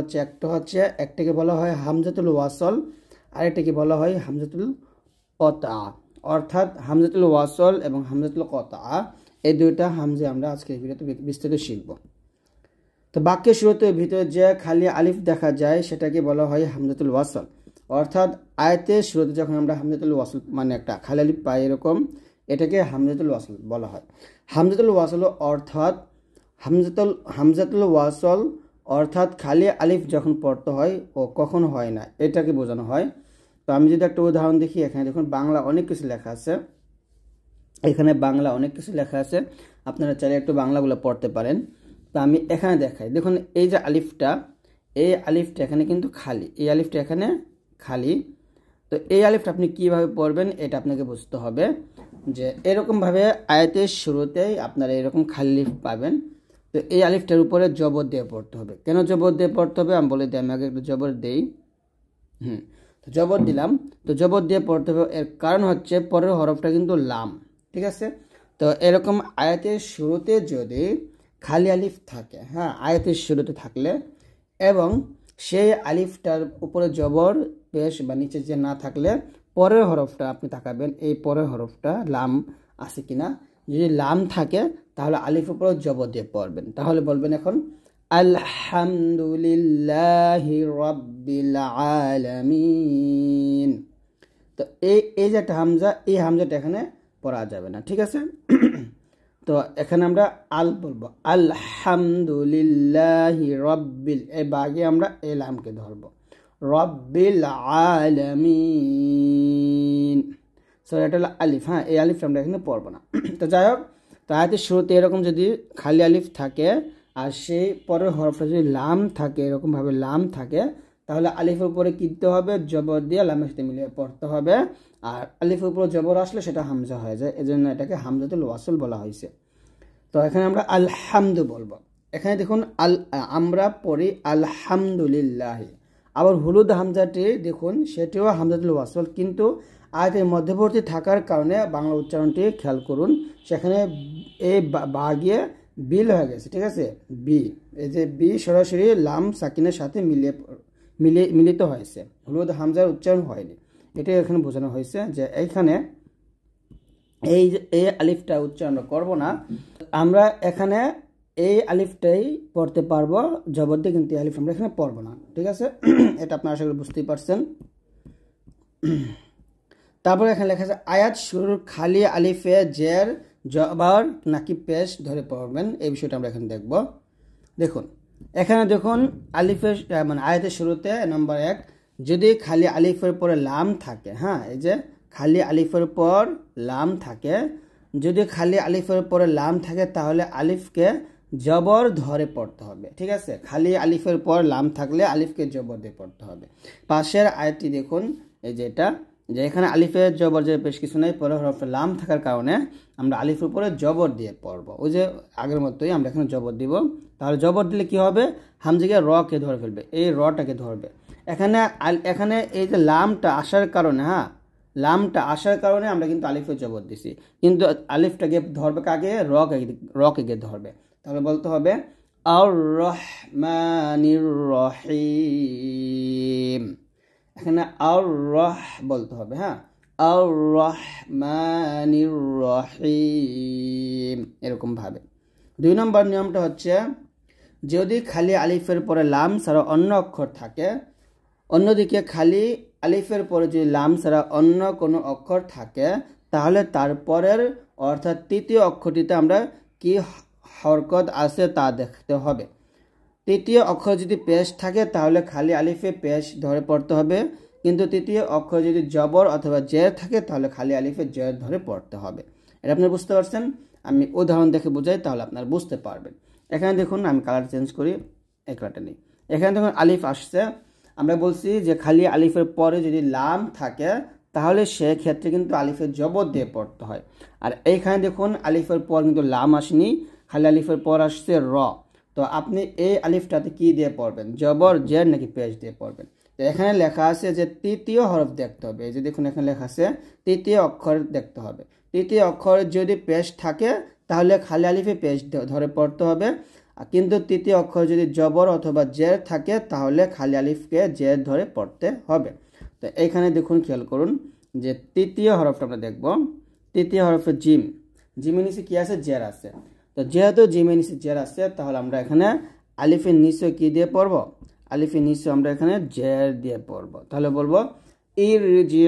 হচ্ছে একটাকে বলা হয় হামজাতুল ওয়াসল, আরেকটাকে বলা হয় হামজাতুল কতা। অর্থাৎ হামজাতুল ওয়াসল এবং হামজাতুল কতা এই দুইটা হামজা আমরা আজকের ভিডিওতে বিস্তারিত শিখব। তো বাক্যের শুরুতে ভিতরে যে খালি আলিফ দেখা যায় সেটাকে বলা হয় হামজাতুল ওয়াসল। অর্থাৎ আয়াতের শুরুতে যখন আমরা হামজাতুল ওয়াসল মানে একটা খালি আলিফ পাই এরকম, এটাকে হামজাতুল ওয়াসল বলা হয়। হামজাতুল ওয়াসল অর্থাৎ হামজাতুল ওয়াসল অর্থাৎ খালি আলিফ যখন পড়তে হয় ও কখন হয় না এটাকে বোঝানো হয়। তো আমি যদি একটা উদাহরণ দেখি, এখানে দেখুন বাংলা অনেক কিছু লেখা আছে, এখানে বাংলা অনেক কিছু লেখা আছে, আপনারা চাইলে একটু বাংলাগুলো পড়তে পারেন। তো আমি এখানে দেখাই, দেখুন এই যে আলিফটা, এই আলিফটা এখানে কিন্তু খালি, এই আলিফটা এখানে খালি। তো এই আলিফটা আপনি কিভাবে পড়বেন এটা আপনাকে বুঝতে হবে, যে এরকমভাবে আয়াতের শুরুতেই আপনারা এরকম খালি আলিফ পাবেন। তো এই আলিফটার উপরে জবর দিয়ে পড়তে হবে। কেন জবর দিয়ে পড়তে হবে আমি বলে দিই, আমি আগে একটু জবর দেই। তো জবর দিলাম, তো জবর দিয়ে পড়তে হবে, এর কারণ হচ্ছে পরের হরফটা কিন্তু লাম, ঠিক আছে। তো এরকম আয়াতের শুরুতে যদি খালি আলিফ থাকে, হ্যাঁ আয়াতের শুরুতে থাকলে, এবং সেই আলিফটার উপরে জবর পেশ বা নিচে যে না থাকলে পরের হরফটা আপনি তাকাবেন এই পরের হরফটা লাম আছে কিনা। যদি লাম থাকে তাহলে আলিফ উপরে জবর দিয়ে পড়বেন, তাহলে বলবেন এখন আলহামদুলিল্লাহি রাব্বিল আলামিন। তো এই যে একটা হামজা, এই হামজাটা এখানে পড়া যাবে না, ঠিক আছে। তো এখানে আমরা আল বলবো, আলহামদুলিল্লাহি রাব্বিল, এই বাগে আমরা এই লামকে ধরবো, রাব্বিল আলামিন। সো এটা হলো আলিফ, হ্যাঁ এই আলিফটা আমরা এখানে পড়বো না। তো যাই হোক, তো আয়াতের শুরুতে এরকম যদি খালি আলিফ থাকে আর সেই পরের হরফটা যদি লাম থাকে, এরকমভাবে লাম থাকে, তাহলে আলিফের উপরে কি দিতে হবে? জবর দিয়ে লামের সাথে মিলিয়ে পড়তে হবে। আর আলিফের উপরে জবর আসলে সেটা হামজা হয়ে যায়, এজন্য এটাকে হামজাতুল ওয়াসল বলা হয়েছে। তো এখানে আমরা আলহামদু বলবো। এখানে দেখুন আমরা পড়ি আলহামদুলিল্লাহ। আবার হলুদ হামজাটি দেখুন সেটিও হামজাতুল ওয়াসল, কিন্তু আয়াতের মধ্যবর্তী থাকার কারণে বাংলা উচ্চারণটি খেয়াল করুন, সেখানে এই বাগিয়ে বিল হয়ে গেছে, ঠিক আছে। বি, এই যে বি সরাসরি লাম সাকিনের সাথে মিলিত হয়েছে, হলুদ হামজার উচ্চারণ হয়নি। এটাই এখানে বোঝানো হয়েছে যে এইখানে এই যে এই আলিফটা উচ্চারণ করব না, আমরা এখানে এই আলিফটাই পড়তে পারবো জবর দিয়ে, কিন্তু এই আলিফ আমরা এখানে পড়বো না, ঠিক আছে। এটা আপনারা আশা করি বুঝতেই পারছেন। তারপরে এখানে লেখা আছে আয়াত শুরুর খালি আলিফে জের জবর নাকি পেশ ধরে পড়বেন, এই বিষয়টা আমরা এখানে দেখব। দেখুন এখানে দেখুন আলিফের মানে আয়াতের শুরুতে নম্বর 1 যদি খালি আলিফের পরে লাম থাকে, হ্যাঁ এই যে খালি আলিফের পর লাম থাকে, যদি খালি আলিফের পরে লাম থাকে তাহলে আলিফকে জবর ধরে পড়তে হবে, ঠিক আছে। খালি আলিফের পর লাম থাকলে আলিফকে জবর দিয়ে পড়তে হবে। পাশের আয়াতটি দেখুন, এই যে এটা যে এখানে আলিফের জবর যে বেশ কিছু নেই, পরে হরফে লাম থাকার কারণে আমরা আলিফের উপরে জবর দিয়ে পড়বো, ওই যে আগের মতোই আমরা এখানে জবর দিব। তাহলে জবর দিলে কি হবে, হামজাকে র-কে ধরে ফেলবে, এই র-টাকে ধরবে। এখানে এই যে লামটা আসার কারণে, হ্যাঁ লামটা আসার কারণে আমরা কিন্তু আলিফের জবর দিছি, কিন্তু আলিফটাকে ধরবে কাকে, র-কে গিয়ে ধরবে। তাহলে বলতে হবে আর রহমানির রহিম, এখানে আর রহ বলতে হবে, হ্যাঁ আর রহমানির রহিম, এরকম ভাবে। 2 নম্বর নিয়মটা হচ্ছে যদি খালি আলিফের পরে লাম ছাড়া অন্য অক্ষর থাকে, অন্যদিকে খালি আলিফের পরে যদি লাম ছাড়া অন্য কোনো অক্ষর থাকে তাহলে তারপরের অর্থাৎ তৃতীয় অক্ষরটিতে আমরা কি হরকত আছে তা দেখতে হবে। তৃতীয় অক্ষর যদি পেশ থাকে তাহলে খালি আলিফে পেশ ধরে পড়তে হবে, কিন্তু তৃতীয় অক্ষর যদি জবর অথবা জের থাকে তাহলে খালি আলিফে জের ধরে পড়তে হবে। এটা আপনি বুঝতে পারছেন, আমি উদাহরণ দেখে বুঝাই তাহলে আপনারা বুঝতে পারবেন। এখানে দেখুন আমি কালার চেঞ্জ করি, এই কালারটা নেই। এখানে দেখুন আলিফ আসছে, আমরা বলছি যে খালি আলিফের পরে যদি লাম থাকে তাহলে সেক্ষেত্রে কিন্তু আলিফের জবর দিয়ে পড়তে হয়। আর এইখানে দেখুন আলিফের পর কিন্তু লাম আসেনি, খালি আলিফের পর আসছে র, তো আপনি এই আলিফটাতে কি দিয়ে পড়বেন, জবর জের নাকি পেশ দিয়ে পড়বেন। তো এখানে লেখা আছে যে তৃতীয় হরফ দেখতে হবে, এই যে দেখুন এখানে লেখা আছে তৃতীয় অক্ষর দেখতে হবে। তৃতীয় অক্ষর যদি পেশ থাকে তাহলে খালি আলিফে পেশ ধরে পড়তে হবে, কিন্তু তৃতীয় অক্ষর যদি জবর অথবা জের থাকে তাহলে খালি আলিফকে জের ধরে পড়তে হবে। তো এইখানে দেখুন খেয়াল করুন যে তৃতীয় হরফটা আমরা দেখব, তৃতীয় হরফে জিম, জিমের নিচে কি আছে, জের আছে। তো যেহেতু জিমের নিচে জের আছে তাহলে আমরা এখানে আলিফের নিচে কি দিয়ে পড়ব, আলিফের নিচে আমরা এখানে জের দিয়ে পড়ব। তাহলে বলবো ইরজিই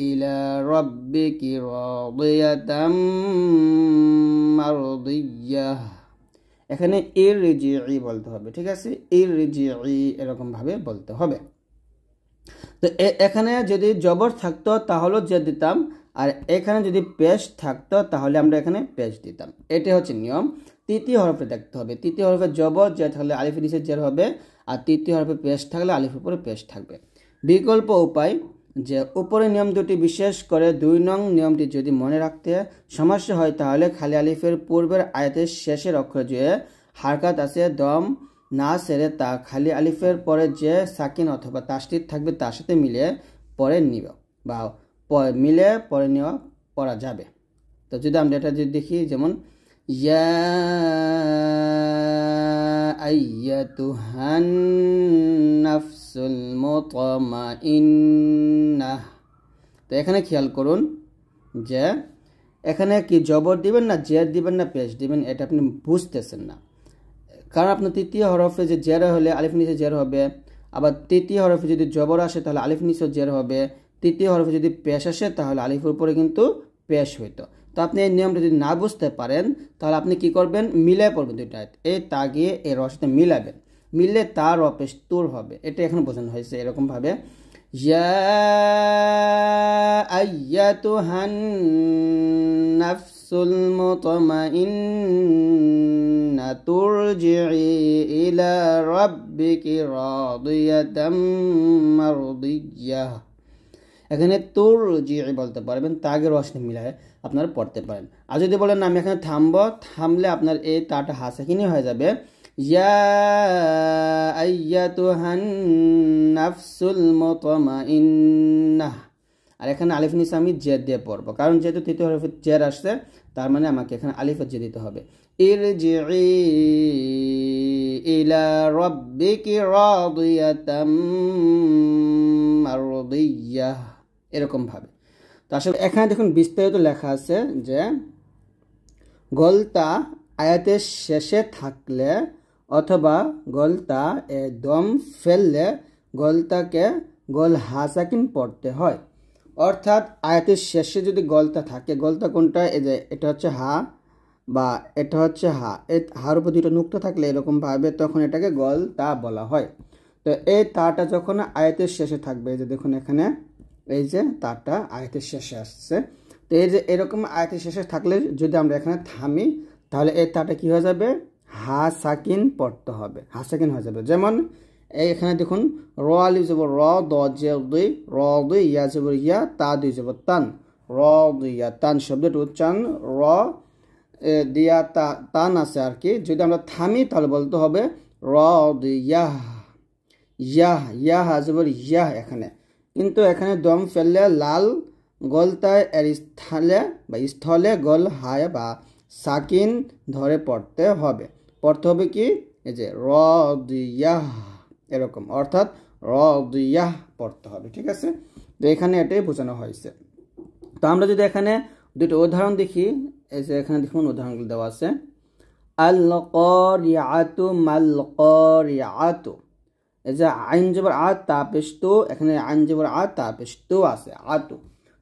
ইলা রাব্বিকি রাদিয়াতাম মারদিয়াহ, এখানে ইরজিই বলতে হবে, ঠিক আছে, ইরজিই এরকম ভাবে বলতে হবে। তো এখানে যদি জবর থাকতো তাহলে জের দিতাম, আর এখানে যদি পেশ থাকতো তাহলে আমরা এখানে পেশ দিতাম, এটাই হচ্ছে নিয়ম। তৃতীয় হরফে দেখতে হবে, তৃতীয় হরফে জবর জের থাকলে আলিফের নিচে জের হবে, আর তৃতীয় হরফে পেশ থাকলে আলিফের উপরে পেশ থাকবে। বিকল্প উপায় যে উপরে নিয়ম দুটি বিশেষ করে 2 নং নিয়মটি যদি মনে রাখতে সমস্যা হয় তাহলে খালি আলিফের পূর্বের আয়াতের শেষের অক্ষর যে হারকাত আছে দম না সেরে তা খালি আলিফের পরে যে সাকিন অথবা তাসদীদ থাকবে তার সাথে মিলে পরে নিব বা মিলে পরে নেওয়া পড়া যাবে। তো যদি আমরা এটা যদি দেখি, যেমন ইয়া আইয়াতুহান নাফসুল মুতমাইন্নাহ, তো এখানে খেয়াল করুন যে এখানে কি জবর দিবেন না জের দিবেন না পেশ দিবেন, এটা আপনি বুঝতেছেন না, কারণ আপনার তৃতীয় হরফে যে জের হলে আলিফ নিচে জের হবে, আবার তৃতীয় হরফে যদি জবর আসে তাহলে আলিফ নিচে জের হবে, তৃতীয় হরফে যদি পেশ আসে তাহলে আলিফের উপরে কিন্তু পেশ হইতো। তো আপনি এই নিয়মটা যদি না বুঝতে পারেন তাহলে আপনি কি করবেন, মিলাই পড়বেন দুইটা, এই তা গিয়ে এই রর সাথে মিলাবেন, মিললে তার রপেশ তুর হবে, এটা এখানে বোঝানো হয়েছে এরকম ভাবে ইয়া আইয়াতুহান নাফসুল মুতমাইন্না তুরজিই ইলা রাব্বিকি রাদিয়াতাম মারদিয়াহ, এখানে তুরজিই বলতে পারবেন, তাকে রসনে মিলায় আপনারা পড়তে পারেন। আর যদি বলেন আমি এখানে থামবো, থামলে আপনার এই তাটা হাসাকিনি হয়ে যাবে, ইয়া আইয়াতুহান নাফসুল মুতমাইন্নাহ, আর এখানে আলিফ নিচে আমি জের দিয়ে পড়বো, কারণ যেহেতু তৃতীয় হরফে জের আসছে তার মানে আমাকে এখানে আলিফের জে দিতে হবে। ইরজিই ইলা রাব্বিকি রাদিয়াতাম মারদিয়াহ, এরকম ভাবে। তো আসলে এখানে দেখুন বিস্তারিত লেখা আছে যে গলতা আয়াতের শেষে থাকলে অথবা গলতা দম ফেললে গলতাকে গল হা সাকিন পড়তে হয়। অর্থাৎ আয়াতের শেষে যদি গলতা থাকে, গলতা কোনটা, এই যে এটা হচ্ছে হা বা এটা হচ্ছে হা, এই হার উপর দুটো নুক্তা থাকলে এরকমভাবে তখন এটাকে গলতা বলা হয়। তো এই তাটা যখন আয়াতের শেষে থাকবে, এই যে দেখুন এখানে এই যে তাটা আয়াতের শেষে আসছে, তো এই যে এরকম আয়াতের শেষে থাকলে যদি আমরা এখানে থামি তাহলে এই তাটা কি হয়ে যাবে, হা সাকিন পড়তে হবে, হা সাকিন হয়ে যাবে। যেমন এখানে দেখুন র আলিফ জবর র, দ জের দুই, র দুই, ইয়া জবর ইয়া, তা দুই জবর তান, র দুই ইয়া তান শব্দটা উচ্চারণ র দিয়া তান আছে আর কি। যদি আমরা থামি তাহলে বলতে হবে র দুই ইয়াহ, ইয়াহ, ইয়াহ জবর ইয়াহ এখানে। কিন্তু এখানে দম ফেললে লাল গলতায় এর স্থলে গল হায় বা সাকিন ধরে পড়তে হবে। কি এই যে র দুইয়াহ এরকম, অর্থাৎ র দুইয়াহ পড়তে হবে, ঠিক আছে। তো এখানে এটাই বোঝানো হয়েছে। তো আমরা যদি এখানে দুটো উদাহরণ দেখি, এই যে এখানে দেখুন উদাহরণগুলো দেওয়া আছে। আল ক্বারিআতু মাল ক্বারিআতু, এই যে আইন জবর আ তা পেশ তো, এখানে আইন জবর আ তা পেশ তো আছে আতু।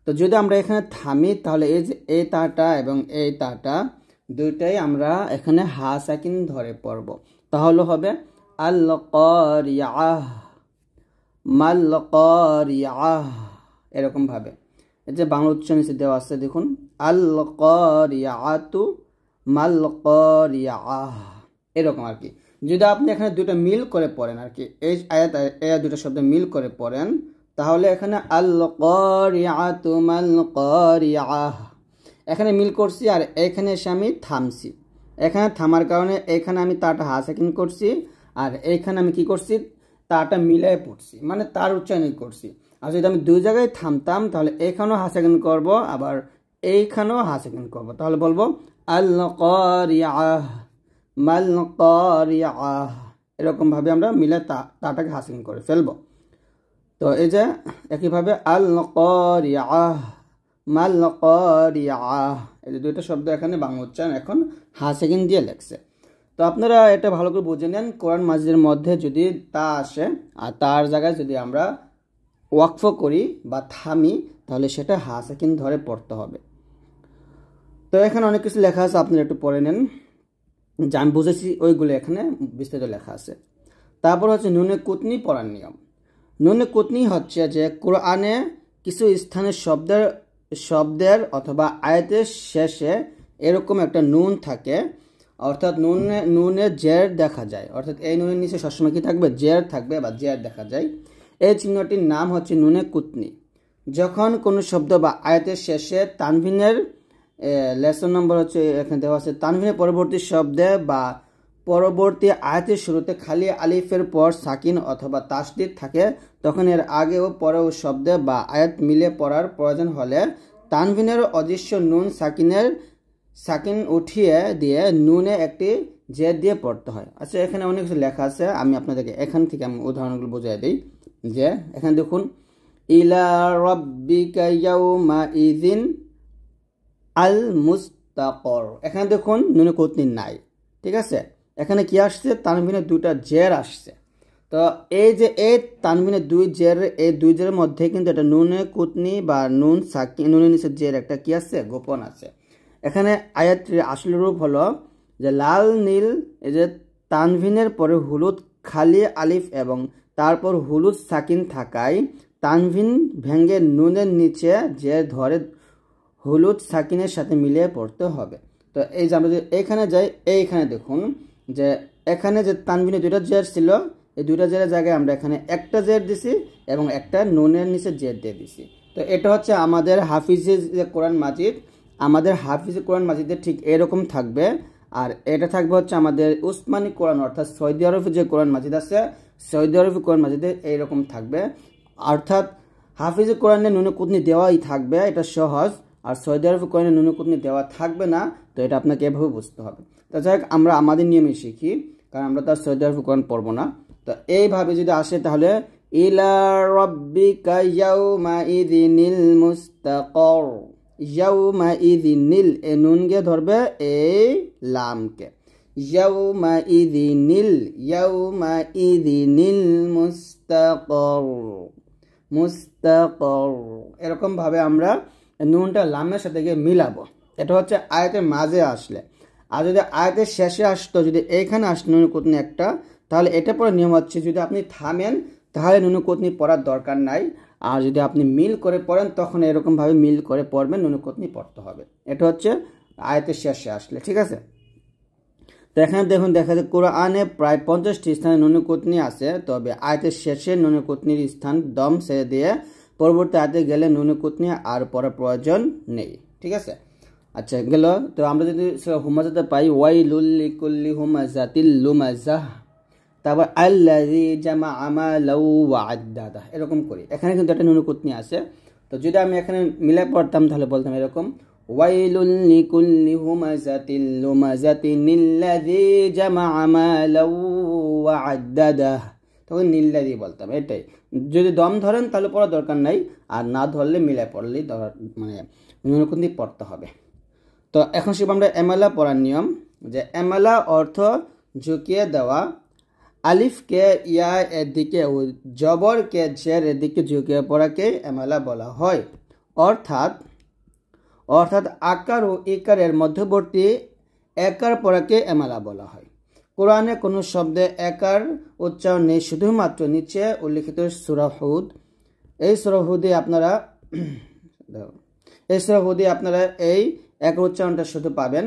তো যদি আমরা এখানে থামি তাহলে এই যে এই তাটা এবং এই তাটা দুইটাই আমরা এখানে হা সাকিন ধরে পড়ব। তাহলে হবে আল ক্বারিআহ মাল ক্বারিআহ, এরকম ভাবে। এই যে বাংলা উচ্চারণ নিচে দেওয়া আছে দেখুন, আল ক্বারিআতু মাল ক্বারিআহ, এরকম আর কি। যদি আপনি এখানে দুটো মিল করে পড়েন আর কি, এই আয়াত দুটো শব্দ মিল করে পড়েন তাহলে এখানে আল ক্বারিআতু মাল ক্বারিআহ এখানে মিল করছি, আর এখানে এসে আমি থামছি। এখানে থামার কারণে এখানে আমি তাটা হা সাকিন করছি, আর এইখানে আমি কি করছি, তাটা মিলাই পড়ছি, মানে তার উচ্চারণ করছি। আর যদি আমি দুই জায়গায় থামতাম তাহলে এখানেও হা সাকিন করবো, আবার এইখানেও হা সাকিন করবো, তাহলে বলবো আল ক্বারিআহ মাল ক্বারিআহ, এরকম ভাবে আমরা মিলে তাটাকে হা সাকিন করে ফেলবো। তো এই যে একইভাবে আল ক্বারিআহ মাল ক্বারিআহ, এই যে দুইটা শব্দ এখানে বাংলা উচ্চারণ এখন হা সাকিন দিয়ে লেখছে। তো আপনারা এটা ভালো করে বুঝে নেন, কোরআন মাজিদের মধ্যে যদি তা আসে আর তার জায়গায় যদি আমরা ওয়াকফ করি বা থামি তাহলে সেটা হা সাকিন ধরে পড়তে হবে। তো এখানে অনেক কিছু লেখা আছে, আপনারা একটু পড়ে নেন, যা আমি বুঝেছি ওইগুলো এখানে বিস্তারিত লেখা আছে। তারপর হচ্ছে নুনে কুতনি পড়ার নিয়ম। নুনে কুতনি হচ্ছে যে কোরআনে কিছু স্থানে শব্দের অথবা আয়াতের শেষে এরকম একটা নুন থাকে, অর্থাৎ নুনে জের দেখা যায়, অর্থাৎ এই নুনের নিচে সবসময় কি থাকবে, জের থাকবে বা জের দেখা যায়। এই চিহ্নটির নাম হচ্ছে নুনে কুতনি। যখন কোনো শব্দ বা আয়াতের শেষে তানভিনের লেসন নম্বর হচ্ছে এখানে দেওয়া আছে, তানভিনের পরবর্তী শব্দে বা পরবর্তী আয়াতের শুরুতে খালি আলিফের পর সাকিন অথবা তাসদিদ থাকে, তখন এর আগে ও পরেও শব্দে বা আয়াত মিলে পড়ার প্রয়োজন হলে তানভিনের অদৃশ্য নুন সাকিন উঠিয়ে দিয়ে নুনে একটি জের দিয়ে পড়তে হয়। আচ্ছা, এখানে অনেক কিছু লেখা আছে, আমি আপনাদেরকে এখান থেকে আমি উদাহরণগুলো বুঝিয়ে দিই। যে এখানে দেখুন ইলা রাব্বিকা ইয়াউমা ইযিন আল মুস্তাকর, এখানে দেখুন নুনে কুতনি নাই, ঠিক আছে। এখানে কি আসছে, তানভিনের দুইটা জের আসছে। তো এই যে এই তানভিনের দুই জেরের মধ্যে কিন্তু একটা নুনে কুতনি বা নুন সাকিন, নুনের নিচে জের একটা কি আছে, গোপন আছে। এখানে আয়াতটির আসল রূপ হলো যে লাল নীল, এই যে তানভিনের পরে হলুদ খালি আলিফ এবং তারপর হলুদ সাকিন থাকায় তানভিন ভেঙে নুনের নিচে জের ধরে হলুদ সাকিনের সাথে মিলিয়ে পড়তে হবে। তো এই যে আমরা যদি এখানে যাই, এইখানে দেখুন যে এখানে যে তানভিনে দুইটা জের ছিল, এই দুইটা জেরের জায়গায় আমরা এখানে একটা জের দিছি এবং একটা নুনের নিচে জের দিয়ে দিছি। তো এটা হচ্ছে আমাদের হাফিজে যে কোরআন মাজিদ, আমাদের হাফিজে কোরআন মাজিদের ঠিক এরকম থাকবে। আর এটা থাকবে হচ্ছে আমাদের উসমানী কোরআন, অর্থাৎ সৌদি আরবে যে কোরআন মাজিদ আছে, সৌদি আরবে কোরআন মাজিদের এইরকম থাকবে। অর্থাৎ হাফিজে কোরআনে নুনে কুতনি দেওয়াই থাকবে, এটা সহজ। আর সৌদি আরবে কোরআনে নুনে কুতনি দেওয়া থাকবে না, তো এটা আপনাকে এভাবে বুঝতে হবে। তো যাই হোক, আমরা আমাদের নিয়মে শিখি, কারণ আমরা তো আর সৌদি আরবে কোরআন পড়বো না। তো এইভাবে যদি আসে তাহলে ইলা রাব্বিকা ইয়াউমাইযিনিল মুস্তাকর, ইয়াউমাইযিনিল এ নুন গে ধরবে এই লামকে, ইয়াউমাইযিনিল মুস্তাকর, মুস্তাকর, এরকম ভাবে আমরা নুনটা লামের সাথে গিয়ে মিলাবো। এটা হচ্ছে আয়াতের মাঝে আসলে। আর যদি আয়াতের শেষে আসতো, যদি এইখানে আসতো নুন কুতনি একটা, তাহলে এটা পরে নিয়ম হচ্ছে যদি আপনি থামেন তাহলে নুন কুতনি পড়ার দরকার নাই। আর যদি আপনি মিল করে পড়েন তখন এরকমভাবে মিল করে পড়বেন, নুন কুতনি পড়তে হবে। এটা হচ্ছে আয়াতের শেষে আসলে, ঠিক আছে। তো এখানে দেখুন, দেখা যায় কোরআনে প্রায় 50টি স্থানে নুন কুতনি আছে, তবে আয়াতের শেষে নুন কুতনির স্থান দম ছেড়ে দিয়ে পরবর্তী আয়াতে গেলে নুন কুতনি আর পড়ার প্রয়োজন নেই, ঠিক আছে। আচ্ছা গেল। তো আমরা যদি হুমাজাতে পাই ওয়াইলুল লিকুল্লি হুমাজাতিল লুমাজাহ, তারপর আল্লাযী জামাআ মালাউ ওয়া আদ্দাদা, এরকম করি। এখানে কিন্তু একটা নুন কুতনি আছে। তো যদি আমি এখানে মিলাই পড়তাম তাহলে বলতাম এরকম ওয়াইলুল লিকুল্লি হুমাজাতিল লুমাজাতিনিল্লাযী জামাআ মালাউ ওয়া আদ্দাদা, তখন নিল্লাযী বলতাম। এটাই, যদি দম ধরেন তাহলে পড়ার দরকার নাই, আর না ধরলে মিলাই পড়লেই মানে নুন কুতনি পড়তে হবে। তো এখন শিখব আমরা এমালা পড়ার নিয়ম। যে এমালা অর্থ ঝুঁকিয়ে দেওয়া, আলিফকে ইয়া এর দিকে ও জবরকে জের এর দিকে ঝুঁকিয়ে পড়াকে এমালা বলা হয়। অর্থাৎ আকার ও ইকারের মধ্যবর্তী একার পড়াকে এমালা বলা হয়। কোরআনে কোনো শব্দে একার উচ্চারণ নেই, শুধুমাত্র নিচে উল্লিখিত সূরা হুদ। এই সূরা হুদে আপনারা এই এক উচ্চারণটা শুধু পাবেন।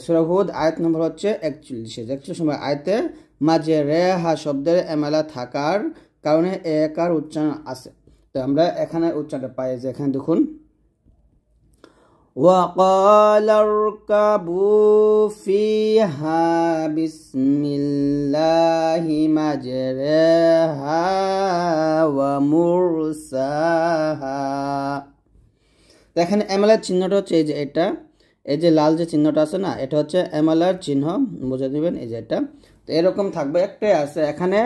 সূরা হুদ আয়াত নম্বর হচ্ছে 41 নম্বর আয়াতে মাঝে রে হা শব্দের এমালা থাকার কারণে একার উচ্চারণ আছে। তো আমরা এখানে উচ্চারণটা পাই, যে এখানে দেখুন وَقَالَ ارْكَبُوا فِيهَا بِسْمِ اللَّهِ مَجْرَاهَا وَمُرْسَاهَا। দেখেন এমালার চিহ্নটা হচ্ছে এই যে এটা, এই যে লাল যে চিহ্নটা আছে না, এটা হচ্ছে এমালার চিহ্ন, বুঝে দিবেন এই যে এটা। তো এরকম থাকবে, একটাই আছে এখানে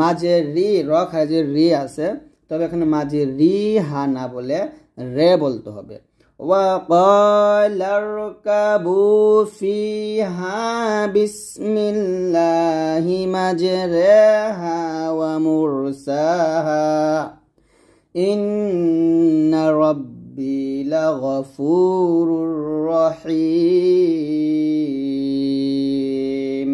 মাঝে রি র খাজে রি আছে, তবে এখানে মাঝে রি হা না বলে রে বলতে হবে। وَقَالَ ارْكَبُوا فِيهَا بِسْمِ اللَّهِ مَجْرَاهَا وَمُرْسَاهَا إِنَّ رَبِّي لَغَفُورٌ رَحِيمٌ।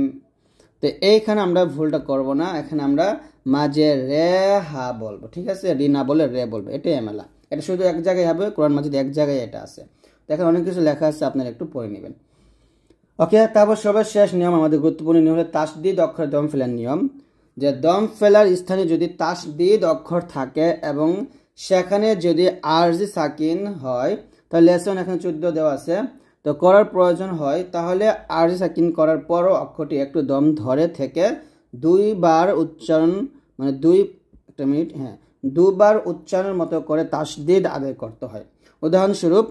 তো এইখানে আমরা ভুলটা করব না, এখানে আমরা মাঝে রে হা বলবো, ঠিক আছে, রি না বলে রে বলবো। এটাই এমালা, এটা শুধু এক জায়গায় হবে, কোরআন মাজিদ এক জায়গায় এটা আছে। দেখেন অনেক কিছু লেখা আছে, আপনারা একটু পড়ে নেবেন। ওকে, তারপর সবার শেষ নিয়ম, আমাদের গুরুত্বপূর্ণ নিয়ম হলো তাসদিদ অক্ষর দম ফেলার নিয়ম। যে দম ফেলার স্থানে যদি তাসদিদ অক্ষর থাকে এবং সেখানে যদি আরজি সাকিন হয়, তাহলে লেসন এখানে 14 দেওয়া আছে, তো করার প্রয়োজন হয়, তাহলে আরজি সাকিন করার পরও অক্ষরটি একটু দম ধরে থেকে দুইবার উচ্চারণ, মানে দুবার উচ্চারণের মতো করে তাসদিদ আদায় করতে হয়। উদাহরণস্বরূপ,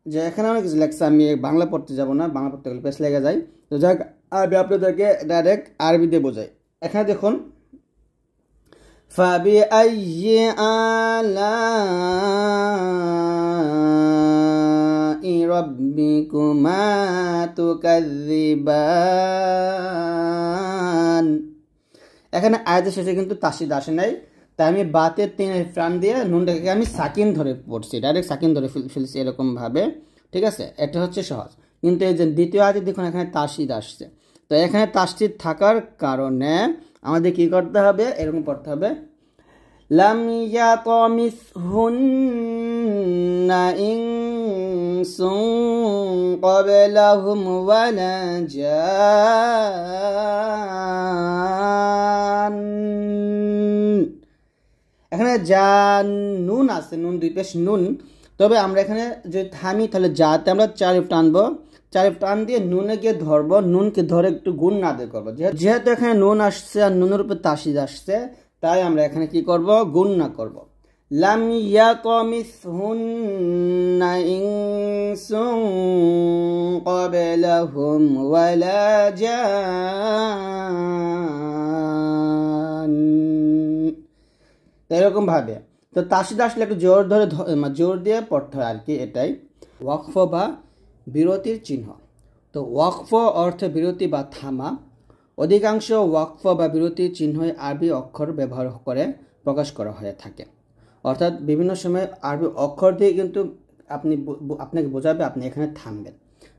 যে এখানে অনেক কিছু লেখছে, আমি বাংলা পড়তে যাব না, বাংলা পড়তে গেলে পেছ লেগে যায়। তো যাক, আমি আপনাদেরকে ডাইরেক্ট আরবি দিয়ে বোঝাই। এখানে দেখুন ফাবিআইয়ি আলাই রাব্বিকুমা তুকাযযিবান। এখানে আয়াতের শেষে কিন্তু তাসদিদ আসে নাই, তাই আমি বাতে 3 প্রাণ দিয়ে নুনটাকে আমি সাকিন ধরে পড়ছি, ডাইরেক্ট সাকিন ধরে ফেলছি এরকম ভাবে, ঠিক আছে। এটা হচ্ছে সহজ। কিন্তু এই যে দ্বিতীয় আয়াতে দেখুন এখানে তাসদিদ আসছে, তো এখানে তাসদিদ থাকার কারণে আমাদের কি করতে হবে, এরকম পড়তে হবে লাম ইয়াতামিসহুন্না ইনসুন ক্বাবলাহুম ওয়ালা জান। এখানে যা নুন আছে, নুন দুই পেশ নুন, তবে আমরা এখানে যদি থামি তাহলে যাতে আমরা 4 টানবো, 4 টান দিয়ে নুনে গিয়ে ধরবো, নুনকে ধরে একটু গুণ না আদায় করবো। যেহেতু এখানে নুন আসছে আর নুনের উপর তাসদিদ আসছে, তাই আমরা এখানে কি করব, গুণ না করব। লাম ইয়াতামিসহুন্না ইনসুন ক্বাবলাহুম ওয়ালা জান। এরকম ভাবে তো তাসদিদ আসলে একটু জোর ধরে জোর দিয়ে পড়তে হয় আর কি, এটাই। ওয়াকফ বা বিরতির চিহ্ন। তো ওয়াকফ অর্থ বিরতি বা থামা। অধিকাংশ ওয়াকফ বা বিরতির চিহ্নই আরবি অক্ষর ব্যবহার করে প্রকাশ করা হয়ে থাকে। অর্থাৎ বিভিন্ন সময় আরবি অক্ষর দিয়ে কিন্তু আপনাকে বোঝাবে আপনি এখানে থামবেন।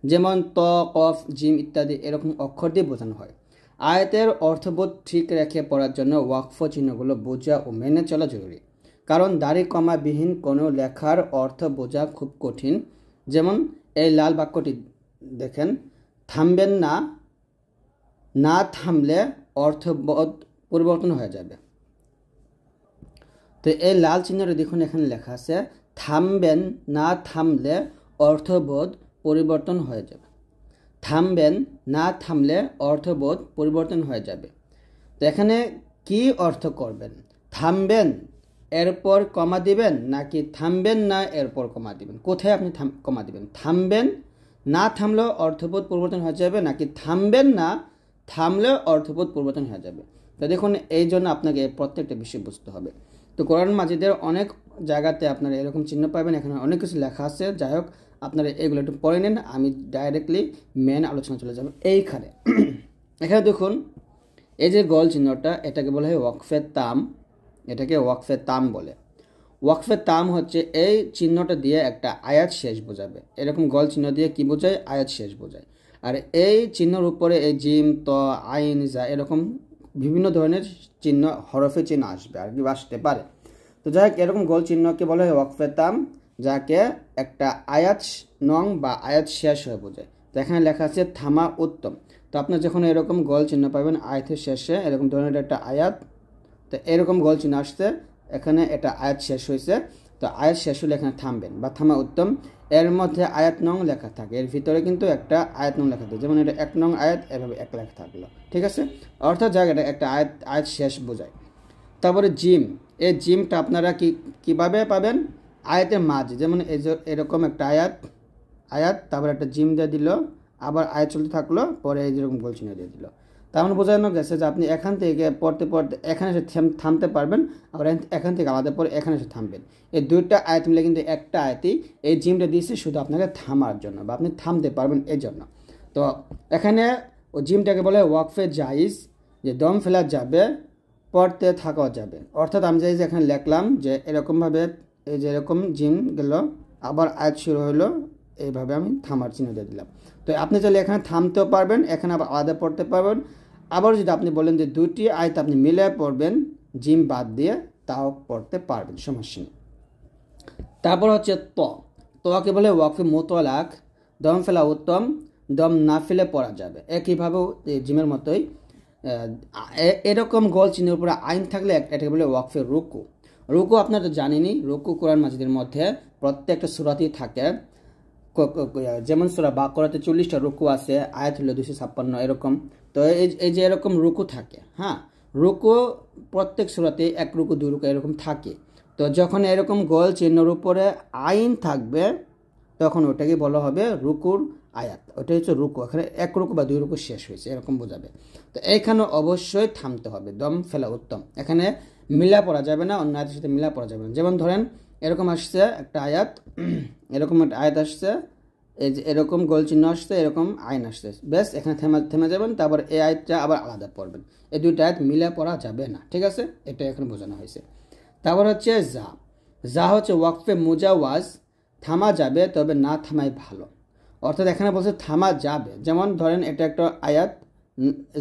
যেমন ত, কফ, জিম ইত্যাদি এরকম অক্ষর দিয়ে বোঝানো হয়। আয়াতের অর্থবোধ ঠিক রেখে পড়ার জন্য ওয়াকফ চিহ্নগুলো বোঝা ও মেনে চলা জরুরি। কারণ দাড়ি কমাবিহীন কোনো লেখার অর্থ বোঝা খুব কঠিন। যেমন এই লাল বাক্যটি দেখেন, থামবেন না, না থামলে অর্থবোধ পরিবর্তন হয়ে যাবে। তো এই লাল চিহ্নটা দেখুন এখানে লেখা আছে, থামবেন না থামলে অর্থবোধ পরিবর্তন হয়ে যাবে। থামবেন না থামলে অর্থবোধ পরিবর্তন হয়ে যাবে। তো এখানে কি অর্থ করবেন? থামবেন এরপর কমা দিবেন, নাকি থামবেন না এরপর কমা দিবেন? কোথায় আপনি কমা দিবেন? থামবেন না থামলেও অর্থবোধ পরিবর্তন হয়ে যাবে, নাকি থামবেন না থামলেও অর্থবোধ পরিবর্তন হয়ে যাবে? তো দেখুন এই জন্য আপনাকে প্রত্যেকটা বিষয় বুঝতে হবে। তো কোরআন মাজিদের অনেক জায়গাতে আপনারা এরকম চিহ্ন পাবেন, এখানে অনেক কিছু লেখা আছে। যাই হোক, আপনারা এগুলো একটু পড়ে নিন, আমি ডাইরেক্টলি মেন আলোচনা চলে যাব এইখানে। এখানে দেখুন এই যে গোল চিহ্নটা, এটাকে বলা হয় ওয়াকফে তাম। এটাকে ওয়াকফে তাম বলে। ওয়াকফে তাম হচ্ছে এই চিহ্নটা দিয়ে একটা আয়াত শেষ বোঝাবে। এরকম গোল চিহ্ন দিয়ে কি বোঝায়? আয়াত শেষ বোঝায়। আর এই চিহ্নের উপরে এই জিম, ত, আইন, জা এরকম বিভিন্ন ধরনের চিহ্ন, হরফে চিহ্ন আসবে আর কি, আসতে পারে। তো যাই হোক, এরকম গোল চিহ্নকে বলা হয় ওয়াকফে তাম, যাকে একটা আয়াত নং বা আয়াত শেষ হয়ে বোঝায়। তো এখানে লেখা আছে থামা উত্তম। তো আপনার যখন এরকম গোল চিহ্ন পাবেন আয়াতের শেষে এরকম ধরনের একটা আয়াত, তো এরকম গোল চিহ্ন আসছে, এখানে এটা আয়াত শেষ হয়েছে, তো আয়াত শেষ হলে এখানে থামবেন বা থামা উত্তম। এর মধ্যে আয়াত নং লেখা থাকে, এর ভিতরে কিন্তু একটা আয়াত নং লেখা থাকে। যেমন এটা 1 নং আয়াত, এভাবে 1 লেখা থাকলো, ঠিক আছে? অর্থাৎ জায়গাটা একটা আয়াত শেষ বোঝায়। তারপরে জিম, এই জিমটা আপনারা কিভাবে পাবেন? আয়াতের মাঝে, যেমন এরকম একটা আয়াত তারপর একটা জিম দিয়ে দিল, আবার আয়াত চলতে থাকলো, পরে এই যেরকম গোল চিহ্ন দিয়ে দিল। তার মানে বোঝানো গেছে যে আপনি এখান থেকে পড়তে পড়তে এখানে এসে থামতে পারবেন, আবার এখান থেকে আলাদা পরে এখানে এসে থামবেন। এই দুইটা আয়াত মিলে কিন্তু একটা আয়াতই। এই জিমটা দিয়েছে শুধু আপনাকে থামার জন্য, বা আপনি থামতে পারবেন এই জন্য। তো এখানে ও জিমটাকে বলে ওয়াকফে জাইজ, যে দম ফেলা যাবে, পড়তে থাকা যাবে। অর্থাৎ আমি যে এখানে লিখলাম যে এরকমভাবে, এই যে এরকম জিম গেল, আবার আয়াত শুরু হলো, এইভাবে আমি থামার চিহ্ন দিয়ে দিলাম। তো আপনি চাইলে এখানে থামতেও পারবেন, এখানে আবার আলাদা পড়তে পারবেন। আবার যদি আপনি বলেন যে দুটি আয়াত আপনি মিলে পড়বেন জিম বাদ দিয়ে, তাও পড়তে পারবেন, সমস্যা নেই। তারপর হচ্ছে তকে বলে ওয়াকফে মোতলাক, দম ফেলা উত্তম, দম না ফেলে পড়া যাবে। একইভাবে জিমের মতোই এরকম গোল চিহ্নের উপরে আইন থাকলে এটাকে বলে ওয়াকফে রুকু। রুকু আপনারা তো জানেনই, রুকু কোরআন মাজিদের মধ্যে প্রত্যেকটা সূরাতেই থাকে। যেমন সূরা বাকারাতে 40টা রুকু আছে, আয়াত হলো 256 এরকম। তো এই যে এরকম রুকু থাকে, হ্যাঁ, রুকু প্রত্যেক সূরাতে 1 রুকু 2 রুকু এরকম থাকে। তো যখন এরকম গোল চিহ্নের উপরে আইন থাকবে তখন ওটাকে বলা হবে রুকুর আয়াত। ওটা হচ্ছে রুকু, এখানে 1 রুকু বা 2 রুকু শেষ হয়েছে এরকম বোঝাবে। তো এইখানে অবশ্যই থামতে হবে, দম ফেলা উত্তম। এখানে মিলা পড়া যাবে না, অন্য আয়াতের সাথে মিলা পড়া যাবে না। যেমন ধরেন এরকম আসছে একটা আয়াত, এরকম একটা আয়াত আসছে, এই যে এরকম গোল চিহ্ন আসছে, এরকম আইন আসছে, বেশ এখানে থেমে যাবেন। তারপর এই আয়াতটা আবার আলাদা পড়বেন। এই দুইটা আয়াত মিলা পড়া যাবে না, ঠিক আছে? এটা এখানে বোঝানো হয়েছে। তারপর হচ্ছে যা হচ্ছে ওয়াকফে মুজাওয়াজ, থামা যাবে তবে না থামাই ভালো। অর্থাৎ এখানে বলছে থামা যাবে। যেমন ধরেন এটা একটা আয়াত,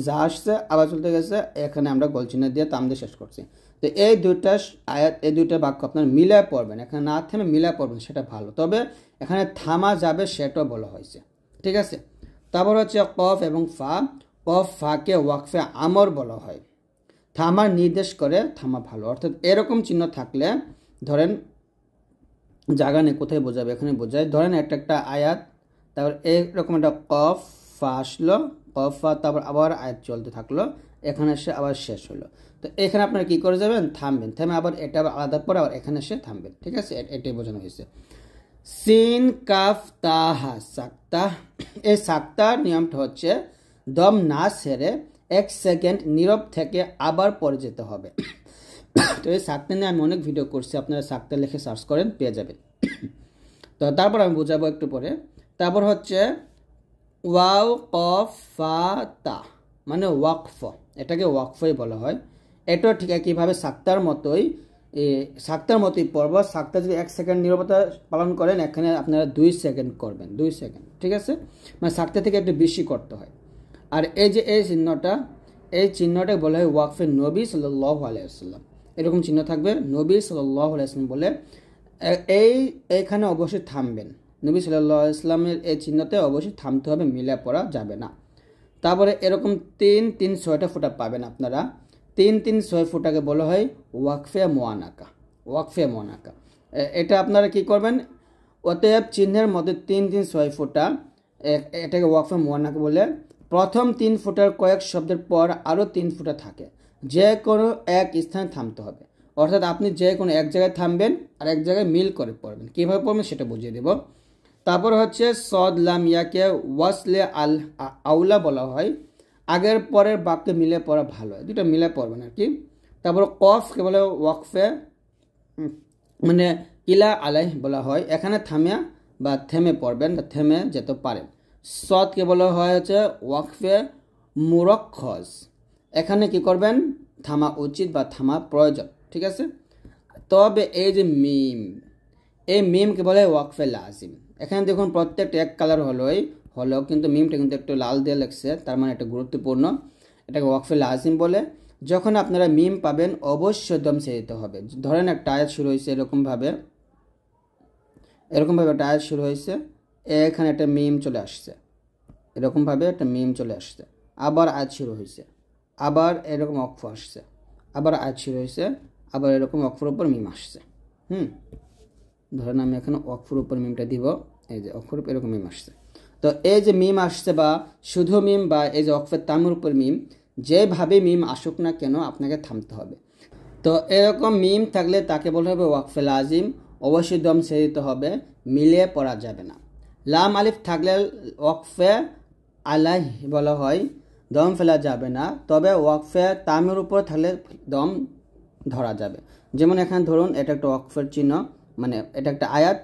যা আসছে আবার চলতে গেছে, এখানে আমরা গোল চিহ্ন দিয়ে তাম দিয়ে শেষ করছি। তো এই দুইটা আয়াত, এই দুইটা বাক্য আপনার মিলায় পড়বেন, এখানে না থেমে মিলায় পড়বেন, সেটা ভালো। তবে এখানে থামা যাবে সেটাও বলা হয়েছে, ঠিক আছে? তারপর হচ্ছে কফ এবং ফা। কফ ফাকে ওয়াকফে আমর বলা হয়, থামার নির্দেশ করে, থামা ভালো। অর্থাৎ এরকম চিহ্ন থাকলে ধরেন জায়গা নেই কোথায় বোঝাবে, এখানে বোঝায়। ধরেন একটা আয়াত, তারপর এরকম একটা কফ ফা আসলো, কফ ফা, তারপর আবার আয়াত চলতে থাকলো, এখানে এসে আবার শেষ হলো। তো এখানে আপনারা কি করে যাবেন, থামবেন, থেমে আবার এটা আলাদা পরে আবার এখানে এসে থামবেন, ঠিক আছে, এটাই বোঝানো হয়েছে। সিন কাফ তাহা সাক্তা, এই সাক্তার নিয়মটা হচ্ছে দম না সেরে 1 সেকেন্ড নীরব থেকে আবার পরে যেতে হবে। তো এই সাক্তা নিয়ে আমি অনেক ভিডিও করছি, আপনারা সাক্তা লিখে সার্চ করেন পেয়ে যাবেন। তো তারপর আমি বোঝাবো একটু পরে। তারপর হচ্ছে ওয়াও কফ ফা তা, মানে ওয়াকফ, এটাকে ওয়াকফই বলা হয়। এটাও ঠিক একইভাবে সাক্তার মতোই পড়ব। সাক্তা যদি 1 সেকেন্ড নীরবতা পালন করেন, এখানে আপনারা 2 সেকেন্ড করবেন, 2 সেকেন্ড, ঠিক আছে, মানে সাক্তা থেকে একটু বেশি করতে হয়। আর এই যে এই চিহ্নটা বলা হয় ওয়াকফে নবী সাল্লাল্লাহু আলাইহি ওয়াসাল্লাম, এরকম চিহ্ন থাকবে নবী সাল্লাল্লাহু আলাইহি ওয়াসাল্লাম বলে এইখানে অবশ্যই থামবেন। নবী সাল্লাল্লাহু আলাইহি ওয়াসাল্লামের এই চিহ্নতে অবশ্যই থামতে হবে, মিলে পড়া যাবে না। তারপরে এরকম 3-3-6টা ফোঁটা পাবেন আপনারা। 3-3-6 ফোঁটাকে বলা হয় ওয়াকফে মুআনাকা, ওয়াকফে মুআনাকা। এটা আপনারা কি করবেন, অতএব চিহ্নের মধ্যে 3-3-6 ফোঁটা, এটাকে ওয়াকফে মুআনাকা বলে। প্রথম 3 ফোঁটার কয়েক শব্দের পর আরও 3 ফোঁটা থাকে, যে কোনো এক স্থানে থামতে হবে। অর্থাৎ আপনি যে কোনো এক জায়গায় থামবেন আর এক জায়গায় মিল করে পড়বেন। কীভাবে পড়বেন সেটা বুঝিয়ে দেব। তারপর হচ্ছে সদ লাম ইয়াকে ওয়াসলে আল আউলা বলা হয়, আগের পরের বাক্যে মিলে পড়া ভালো হয়, দুটো মিলে পড়বেন আর কি। তারপর কফকে বলে ওয়াকফে, মানে ইলা আলাই বলা হয়, এখানে থামিয়া বা থেমে পড়বেন বা থেমে যেতে পারেন। সদকে বলা হয় হচ্ছে ওয়াকফে মুরক্খজ, এখানে কি করবেন, থামা উচিত বা থামা প্রয়োজন, ঠিক আছে। তবে এই যে মিম, এই মিমকে বলে ওয়াকফে লাজিম। এখানে দেখুন প্রত্যেকটা এক কালার হলো কিন্তু মিমটা কিন্তু একটু লাল দিয়ে লাগছে, তার মানে এটা গুরুত্বপূর্ণ, এটাকে ওয়াকফে লাজিম বলে। যখন আপনারা মিম পাবেন অবশ্যই দম ছেড়ে দিতে হবে। ধরেন একটা আয়াত শুরু হয়েছে এরকমভাবে একটা আয়াত শুরু হয়েছে, এখানে একটা মিম চলে আসছে, এরকমভাবে একটা মিম চলে আসছে, আবার আয়াত শুরু হয়েছে, আবার এরকম ওয়াকফ আসছে, আবার আয়াত শুরু হয়েছে, আবার এরকম ওয়াকফের উপর মিম আসছে। ধরেন আমি এখানে ওয়াকফের উপর মিমটা দিব, এই যে ওয়াকফের উপর এরকম মিম আসছে। তো এই যে মিম আসছে বা শুধু মিম বা এই যে ওয়াকফের তামের উপর মিম, যেভাবে মিম আসুক না কেন আপনাকে থামতে হবে। তো এরকম মিম থাকলে তাকে বলা হবে ওয়াকফে লাজিম, অবশ্যই দম ছেড়ে দিতে হবে, মিলিয়ে পড়া যাবে না। লাম আলিফ থাকলে ওয়াকফে আলাই বলা হয়, দম ফেলা যাবে না, তবে ওয়াকফে তামের উপর থাকলে দম ধরা যাবে। যেমন এখানে ধরুন এটা একটা ওয়াকফের চিহ্ন, মানে এটা একটা আয়াত,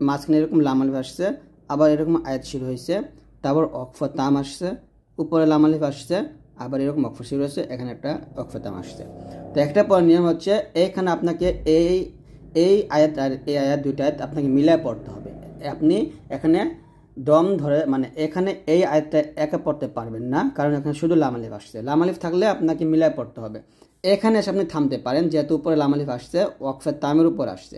মাঝখানে এরকম লাম আলিফ আসছে, আবার এরকম আয়াত শুরু হয়েছে, তারপর ওয়াকফে তাম আসছে, উপরে লাম আলিফ আসছে, আবার এরকম ওয়াকফ শুরু হয়েছে, এখানে একটা ওয়াকফে তাম আসছে। তো একটা পর নিয়ম হচ্ছে এখানে আপনাকে এই আয়াত আর এই আয়াত, দুইটা আয়াত আপনাকে মিলায় পড়তে হবে। আপনি এখানে দম ধরে, মানে এখানে এই আয়াতটা একা পড়তে পারবেন না, কারণ এখানে শুধু লাম আলিফ আসছে। লাম আলিফ থাকলে আপনাকে মিলায় পড়তে হবে। এখানে এসে আপনি থামতে পারেন, যেহেতু উপরে লাম আলিফ আসছে, ওয়াকফে তামের উপর আসছে।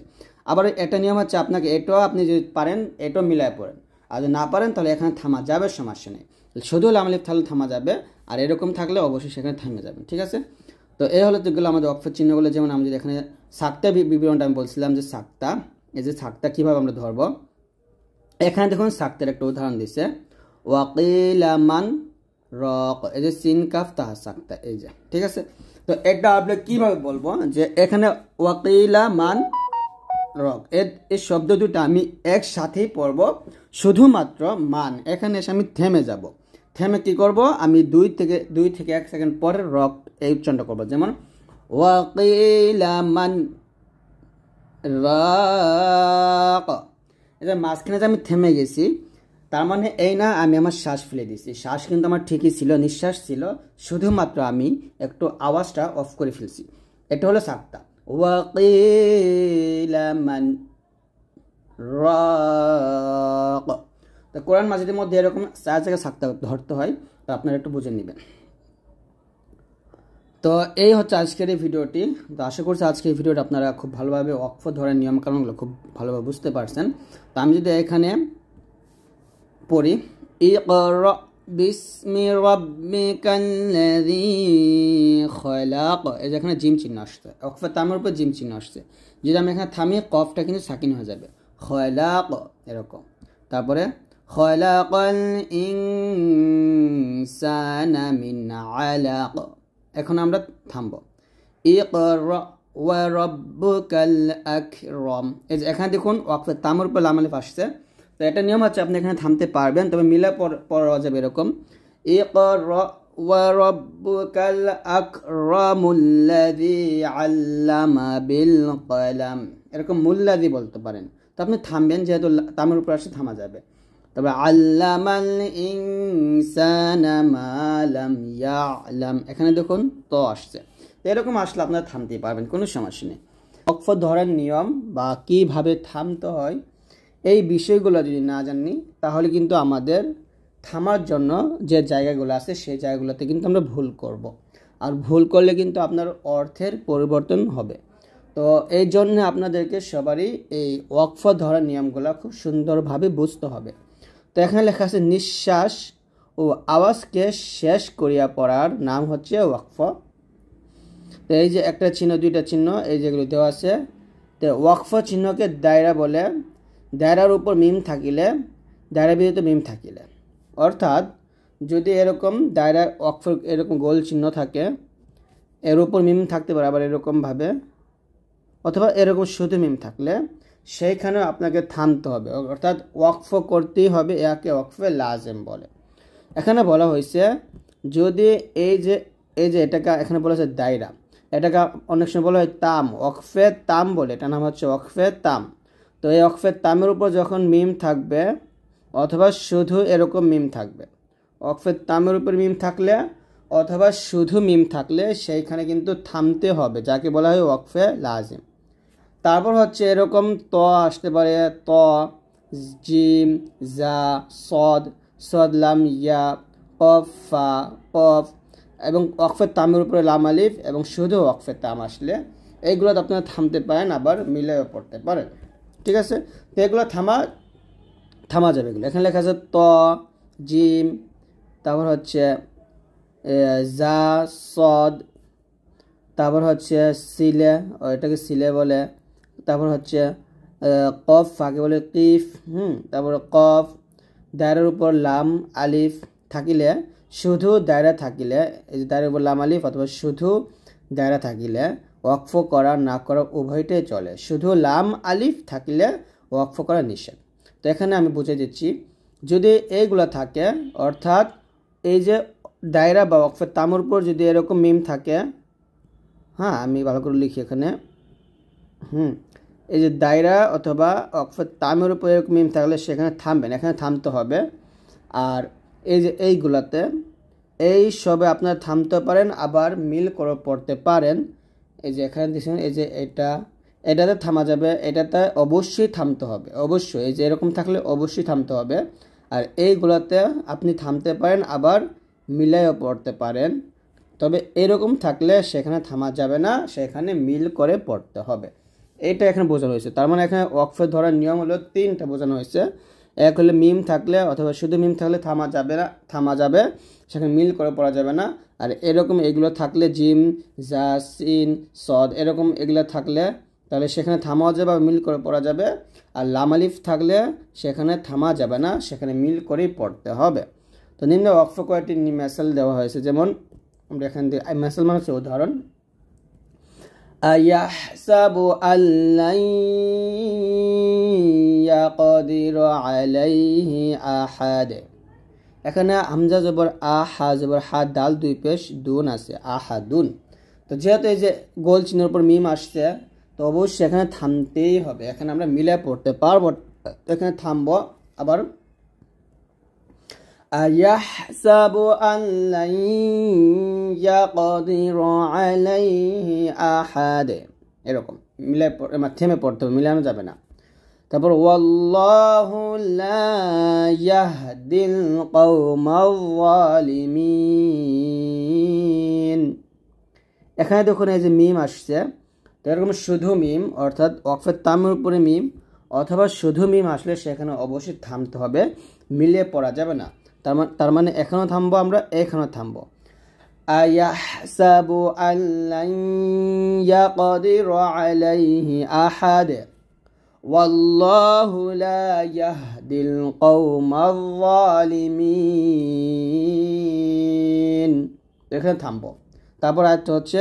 আবার একটা নিয়ম হচ্ছে আপনাকে এটাও, আপনি যদি পারেন এটাও মিলায় পড়েন, আর যদি না পারেন তাহলে এখানে থামা যাবে, সমস্যা নেই। শুধু লাম আলিফ থাকলে থামা যাবে, আর এরকম থাকলে অবশ্যই সেখানে থামে যাবেন, ঠিক আছে। তো এই হলো যেগুলো আমাদের ওয়াকফের চিহ্নগুলো। যেমন আমি যদি এখানে সাক্তা বিবরণটা আমি বলছিলাম যে সাক্তা, এই যে সাক্তা কীভাবে আমরা ধরবো, এখানে দেখুন সাক্তের একটা উদাহরণ দিছে, ওয়াকিলা মান রক, এই যে সিন কাফ তাহা সাক্তা, এই যে, ঠিক আছে। তো এটা আমরা কীভাবে বলবো, যে এখানে ওয়াকিলা মান রক, এই শব্দ দুটো আমি একসাথেই পড়ব, শুধুমাত্র মান, এখানে এসে আমি থেমে যাব। থেমে কি করব, আমি 2 থেকে 1 সেকেন্ড পরে রক এই উচ্চারণটা করবো। যেমন ওয়াকিলা মান রক, এটা মাঝখানে যে আমি থেমে গেছি, তার মানে এই না আমি আমার শ্বাস ফেলে দিয়েছি, শ্বাস কিন্তু আমার ঠিকই ছিল, নিঃশ্বাস ছিল, শুধুমাত্র আমি একটু আওয়াজটা অফ করে ফেলছি। এটা হলো সাক্তা। ওয়াকিলা মান রাক, তো কোরআন মাজিদের মধ্যে এরকম 4 জায়গায় সাক্তা ধরতে হয়, তো আপনারা একটু বুঝে নেবেন। তো এই হচ্ছে আজকের এই ভিডিওটি। তো আশা করছি আজকের এই ভিডিওটা আপনারা খুব ভালোভাবে ওয়াকফ ধরার নিয়মকানুনগুলো খুব ভালোভাবে বুঝতে পারছেন। তো আমি যদি এখানে পড়ি, ইকরা বিসমি রাব্বিকাল্লাযী খলাক, এই যেখানে জিম চিহ্ন আসছে, ওয়াকফে তামের উপর জিম চিহ্ন আসছে, যদি আমি এখানে থামি কফটা কিন্তু সাকিন হয়ে যাবে, খলাক এরকম। তারপরে খলাকাল ইনসানা মিন আলাক, এখন আমরা থামবো। ইকরা ওয়া রাব্বুকাল আকরাম। এই যে এখানে দেখুন ওয়াকফে তামের উপর লাম আলিফ আসছে। তো এটা নিয়ম হচ্ছে আপনি এখানে থামতে পারবেন, তবে মিলা পড়া যাবে এরকম ইকরা ওয়া রাব্বুকাল আকরামুল্লাযী আল্লামা বিল কলম, এরকম মুল্লাযী বলতে পারেন। তো আপনি থামবেন, যেহেতু তামের উপর আসছে থামা যাবে। তবে আল্লামাল ইনসানা মা লাম ইয়ালাম, এখানে দেখুন তো আসছে। তো এরকম আসলে আপনারা থামতে পারবেন, কোনো সমস্যা নেই। ওয়াকফ ধরার নিয়ম বা কীভাবে থামতে হয় এই বিষয়গুলো যদি না জানি তাহলে কিন্তু আমাদের থামার জন্য যে জায়গাগুলো আছে সেই জায়গাগুলোতে কিন্তু আমরা ভুল করব। আর ভুল করলে কিন্তু আপনার অর্থের পরিবর্তন হবে। তো এই জন্য আপনাদেরকে সবারই এই ওয়াকফ ধরার নিয়মগুলো খুব সুন্দরভাবে বুঝতে হবে। তো এখানে লেখা আছে নিঃশ্বাস ও আওয়াজকে শেষ করিয়া পড়ার নাম হচ্ছে ওয়াকফ। তো এই যে একটা চিহ্ন, দুইটা চিহ্ন এই যেগুলো দেওয়া আছে, তো ওয়াকফ চিহ্নকে দায়রা বলে। দায়রার উপর মিম থাকিলে, দায়রা বিহিত মিম থাকিলে, অর্থাৎ যদি এরকম দায়রা ওয়াকফ এরকম গোল চিহ্ন থাকে, এর উপর মিম থাকতে পারে আবার এরকমভাবে, অথবা এরকম শুধু মিম থাকলে সেইখানেও আপনাকে থামতে হবে, অর্থাৎ ওয়াকফ করতেই হবে। একে ওয়াকফে লাজেম বলে। এখানে বলা হয়েছে যদি এই যে এটাকে এখানে বলা হয়েছে দায়রা, এটাকে অনেক সময় বলা হয় তাম, ওয়াকফে তাম বলে, এটা নাম হচ্ছে ওয়াকফে তাম। তো এই ওয়াকফে তামের উপর যখন মিম থাকবে অথবা শুধু এরকম মিম থাকবে, ওয়াকফে তামের উপর মিম থাকলে অথবা শুধু মিম থাকলে সেইখানে কিন্তু থামতে হবে, যাকে বলা হয় ওয়াকফে লাজিম। তারপর হচ্ছে এরকম ত আসতে পারে, ত, জিম, জা, সদ, সদ লাম ইয়া, কফ, ফা, কফ, এবং ওয়াকফে তামের উপরে লাম আলিফ এবং শুধু ওয়াকফে তাম আসলে এইগুলো আপনারা থামতে পারেন, আবার মিলেও পড়তে পারেন। ঠিক আছে, তো এগুলো থামা যাবে। এগুলো এখানে লেখা আছে ত, জিম, তারপর হচ্ছে জা, সদ, তারপর হচ্ছে সিলে, এটাকে সিলে বলে, তারপর হচ্ছে কফ, ফাঁকে বলে কিফ, তারপর কফ, দায়রার উপর লাম আলিফ থাকিলে, শুধু দায়রা থাকিলে, এই যে দায়রার উপর লাম আলিফ অথবা শুধু দায়রা থাকিলে ওয়াকফ করা না করা উভয়টাই চলে। শুধু লাম আলিফ থাকিলে ওয়াকফ করা নিষেধ। তো এখানে আমি বুঝে দিচ্ছি, যদি এইগুলো থাকে, অর্থাৎ এই যে দায়রা বা ওয়াকফের তামের উপর যদি এরকম মিম থাকে, হ্যাঁ আমি ভালো করে লিখি এখানে, এই যে দায়রা অথবা ওয়াকফের তামের উপর এরকম মিম থাকলে সেখানে থামবেন, এখানে থামতে হবে। আর এই যে এইগুলাতে এই সবে আপনারা থামতে পারেন, আবার মিল করে পড়তে পারেন। এই যে এখানে দেখছেন, এই যে এটাতে থামা যাবে, এটাতে অবশ্যই থামতে হবে, অবশ্যই। এই যে এরকম থাকলে অবশ্যই থামতে হবে। আর এইগুলাতে আপনি থামতে পারেন, আবার মিলাইও পড়তে পারেন। তবে এরকম থাকলে সেখানে থামা যাবে না, সেখানে মিল করে পড়তে হবে। এইটা এখানে বোঝানো হয়েছে। তার মানে এখানে ওয়াকফে ধরার নিয়ম হলো তিনটা বোঝানো হয়েছে। এক হলে মিম থাকলে অথবা শুধু মিম থাকলে থামা যাবে না, থামা যাবে, সেখানে মিল করে পড়া যাবে না। আর এরকম এগুলো থাকলে জিম, জা, সিন, সদ, এরকম এগুলো থাকলে তাহলে সেখানে থামাও যাবে বা মিল করে পড়া যাবে। আর লাম আলিফ থাকলে সেখানে থামা যাবে না, সেখানে মিল করেই পড়তে হবে। তো নিম্ন ওয়াকফ কয়েকটি মেসাল দেওয়া হয়েছে, যেমন আমরা এখান থেকে মেসাল মানে হচ্ছে উদাহরণ, আয়াহসাবু আল্লান ইয়াকদিরু আলাইহি আহাদ। এখানে হামজা জবর আহা, জবর হা, দাল দুই পেশ, দুন আছে, আহাদুন। তো যেহেতু এই যে গোল চিহ্নের উপর মিম আসছে, তো অবশ্যই এখানে থামতেই হবে, এখানে আমরা মিলে পড়তে পারবো। এখানে থামবো, আবার আয়াহসাবু আল্লান ইয়াকদিরু আলাইহি আহাদ, এরকম মিলে থেমে পড়তে হবে, মিলানো যাবে না। তারপর ওয়াল্লাহু লা ইয়াহদিল কওমাল যালিমিন। এখানে দেখুন এই যে মিম আসছে, তো এরকম শুধু মিম, অর্থাৎ ওয়াকফের তামের উপরে মিম অথবা শুধু মিম আসলে সেখানে অবশ্যই থামতে হবে, মিলিয়ে পড়া যাবে না। তার মানে এখানেও থামবো আমরা, এখানেও থামবো। আয়াহসাবু আল্লান ইয়াকদিরু আলাইহি আহাদ ওয়াল্লাহু লা ইয়াহদিল কওমাল যালিমিন। এখানে থামবো। তারপর আয়াতটা হচ্ছে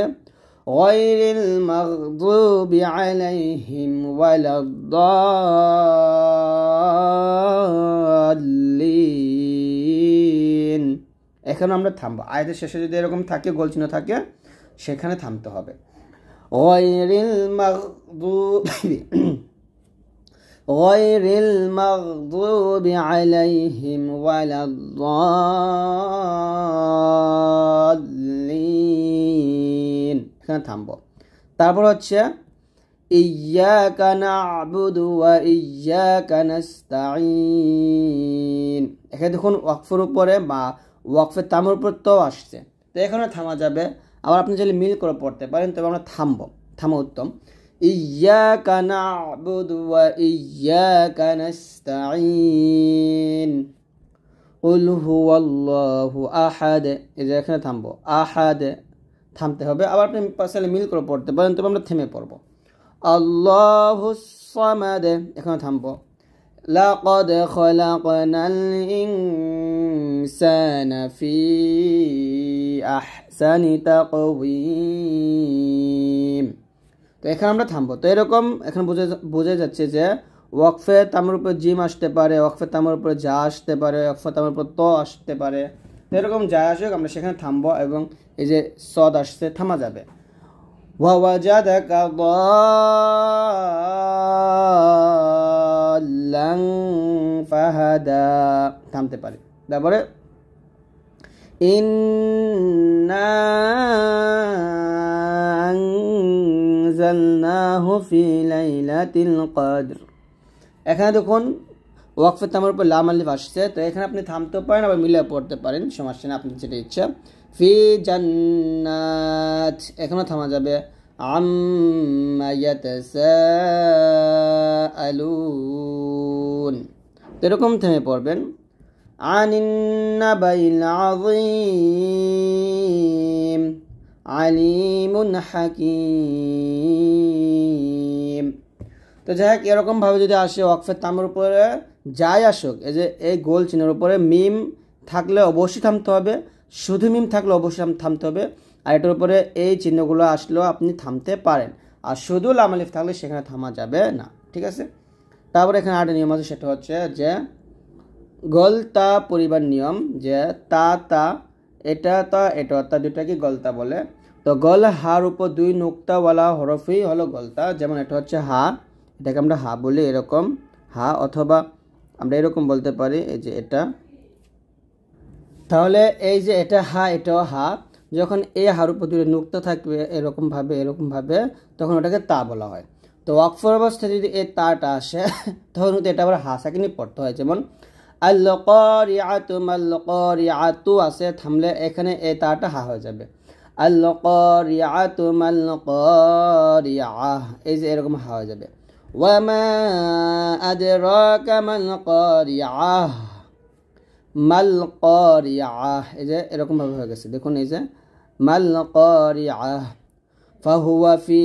গায়রিল মাগদুবি আলাইহিম ওয়ালাদ-দাল্লিন। এখানে আমরা থামবো। আয়াতের শেষে যদি এরকম থাকে গোল চিহ্ন থাকে সেখানে থামতে হবে। গায়রিল মাগদুবি গায়রিল মাগদুবি আলাইহিম ওয়ালাদ-দাল্লিন, এখানে থামবো। তারপর হচ্ছে ইয়্যাকা না'বুদু ওয়া ইয়্যাকা নাস্তাঈন। এখানে দেখুন ওয়াকফের উপরে বা ওয়াকফের তামের উপর তো আসছে, তো এখানে থামা যাবে। আবার আপনি চাইলে মিল করে পড়তে পারেন, তবে আমরা থামবো, থামা উত্তম। ইয়্যাকা না'বুদু ওয়া ইয়্যাকা নাস্তাঈন কুল হুয়াল্লাহু আহাদ। এই যে এখানে থামবো, আহাদ থামতে হবে। আবার আপনি চাইলে মিল করে পড়তে পারেন, তবে আমরা থেমে পড়বো। আল্লাহুস সামাদ, এখানে থামবো। লাকাদ খলাকনাল ইনসানা ফি আহসানি তাকওয়িম। তো এখানে আমরা থামবো। তো এরকম এখানে বোঝা যাচ্ছে যে ওয়াকফে তামের উপর জিম আসতে পারে, ওয়াকফে তামের উপর যা আসতে পারে, ওয়াকফে তামের উপর ত আসতে পারে। তো এরকম যা আসুক আমরা সেখানে থামবো, এবং এই যে সদ আসছে থামা যাবে। ওয়াওয়াজাদাকা দাল্লান ফাহাদা, থামতে পারে। তারপরে ইন্না আনজালনাহু ফি লাইলাতিল কদর। এখানে দেখুন ওয়াকফে তামের উপর লাম আলিফ আসছে, তো এখানে আপনি থামতে পারেন, আবার মিলে পড়তে পারেন, সমস্যা না, আপনার যেটা ইচ্ছা। ফি জান্নাত, এখানে থামা যাবে। আম্মা ইয়াতাসাআলুন, তো এরকম থেমে পড়বেন। আনিন নাবাইল আযীম আলিমুন হাকীম। তো যাই হোক, এরকমভাবে যদি আসে ওয়াকফের তামের উপরে যাই আসুক, এই যে এই গোল চিহ্নের উপরে মিম থাকলে অবশ্যই থামতে হবে, শুধু মিম থাকলে অবশ্যই থামতে হবে। আর এটার উপরে এই চিহ্নগুলো আসলেও আপনি থামতে পারেন, আর শুধু লাম আলিফ থাকলে সেখানে থামা যাবে না, ঠিক আছে। তারপরে এখানে আরেকটা নিয়ম আছে, সেটা হচ্ছে যে গলতা পরিবার নিয়ম, যে তা তা এটা তা এটা তা দুটাকে গলতা বলে। তো গল হার উপর দুই নুক্তাওয়ালা হরফই হলো গলতা। যেমন এটা হচ্ছে হা, এটাকে আমরা হা বলি, এরকম হা, অথবা আমরা এরকম বলতে পারি, এই যে এটা। তাহলে এই যে এটা হা, এটাও হা। যখন এই হার উপর দুই নুক্তা থাকবে এরকমভাবে, তখন ওটাকে তা বলা হয়। তো ওয়াকফের অবস্থায় যদি এই তাটা আসে, তখন এটা আবার হা সাকিনি পড়তে হয়। যেমন আল কারিআতু মাল কারিআতু আছে, থামলে এখানে এই তাটা হা হয়ে যাবে। আল কারিআতু মাল কারিআহ, এই যে এরকম হা হয়ে যাবে। ওয়া মা আদরাকা মাল কারিআহ, মাল কারিআহ, এই যে এরকম ভাবে হয়ে গেছে। দেখুন এই যে মাল কারিআহ ফাহুয়া ফি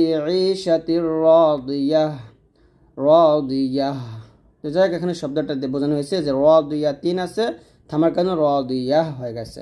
ঈশাতির রাদিয়াহ, রাদিয়াহ। তো যাই হোক, এখানে শব্দটা বোঝানো হয়েছে যে রাদিয়া তিন আছে, থামার কারণে রাদিয়াহ হয়ে গেছে।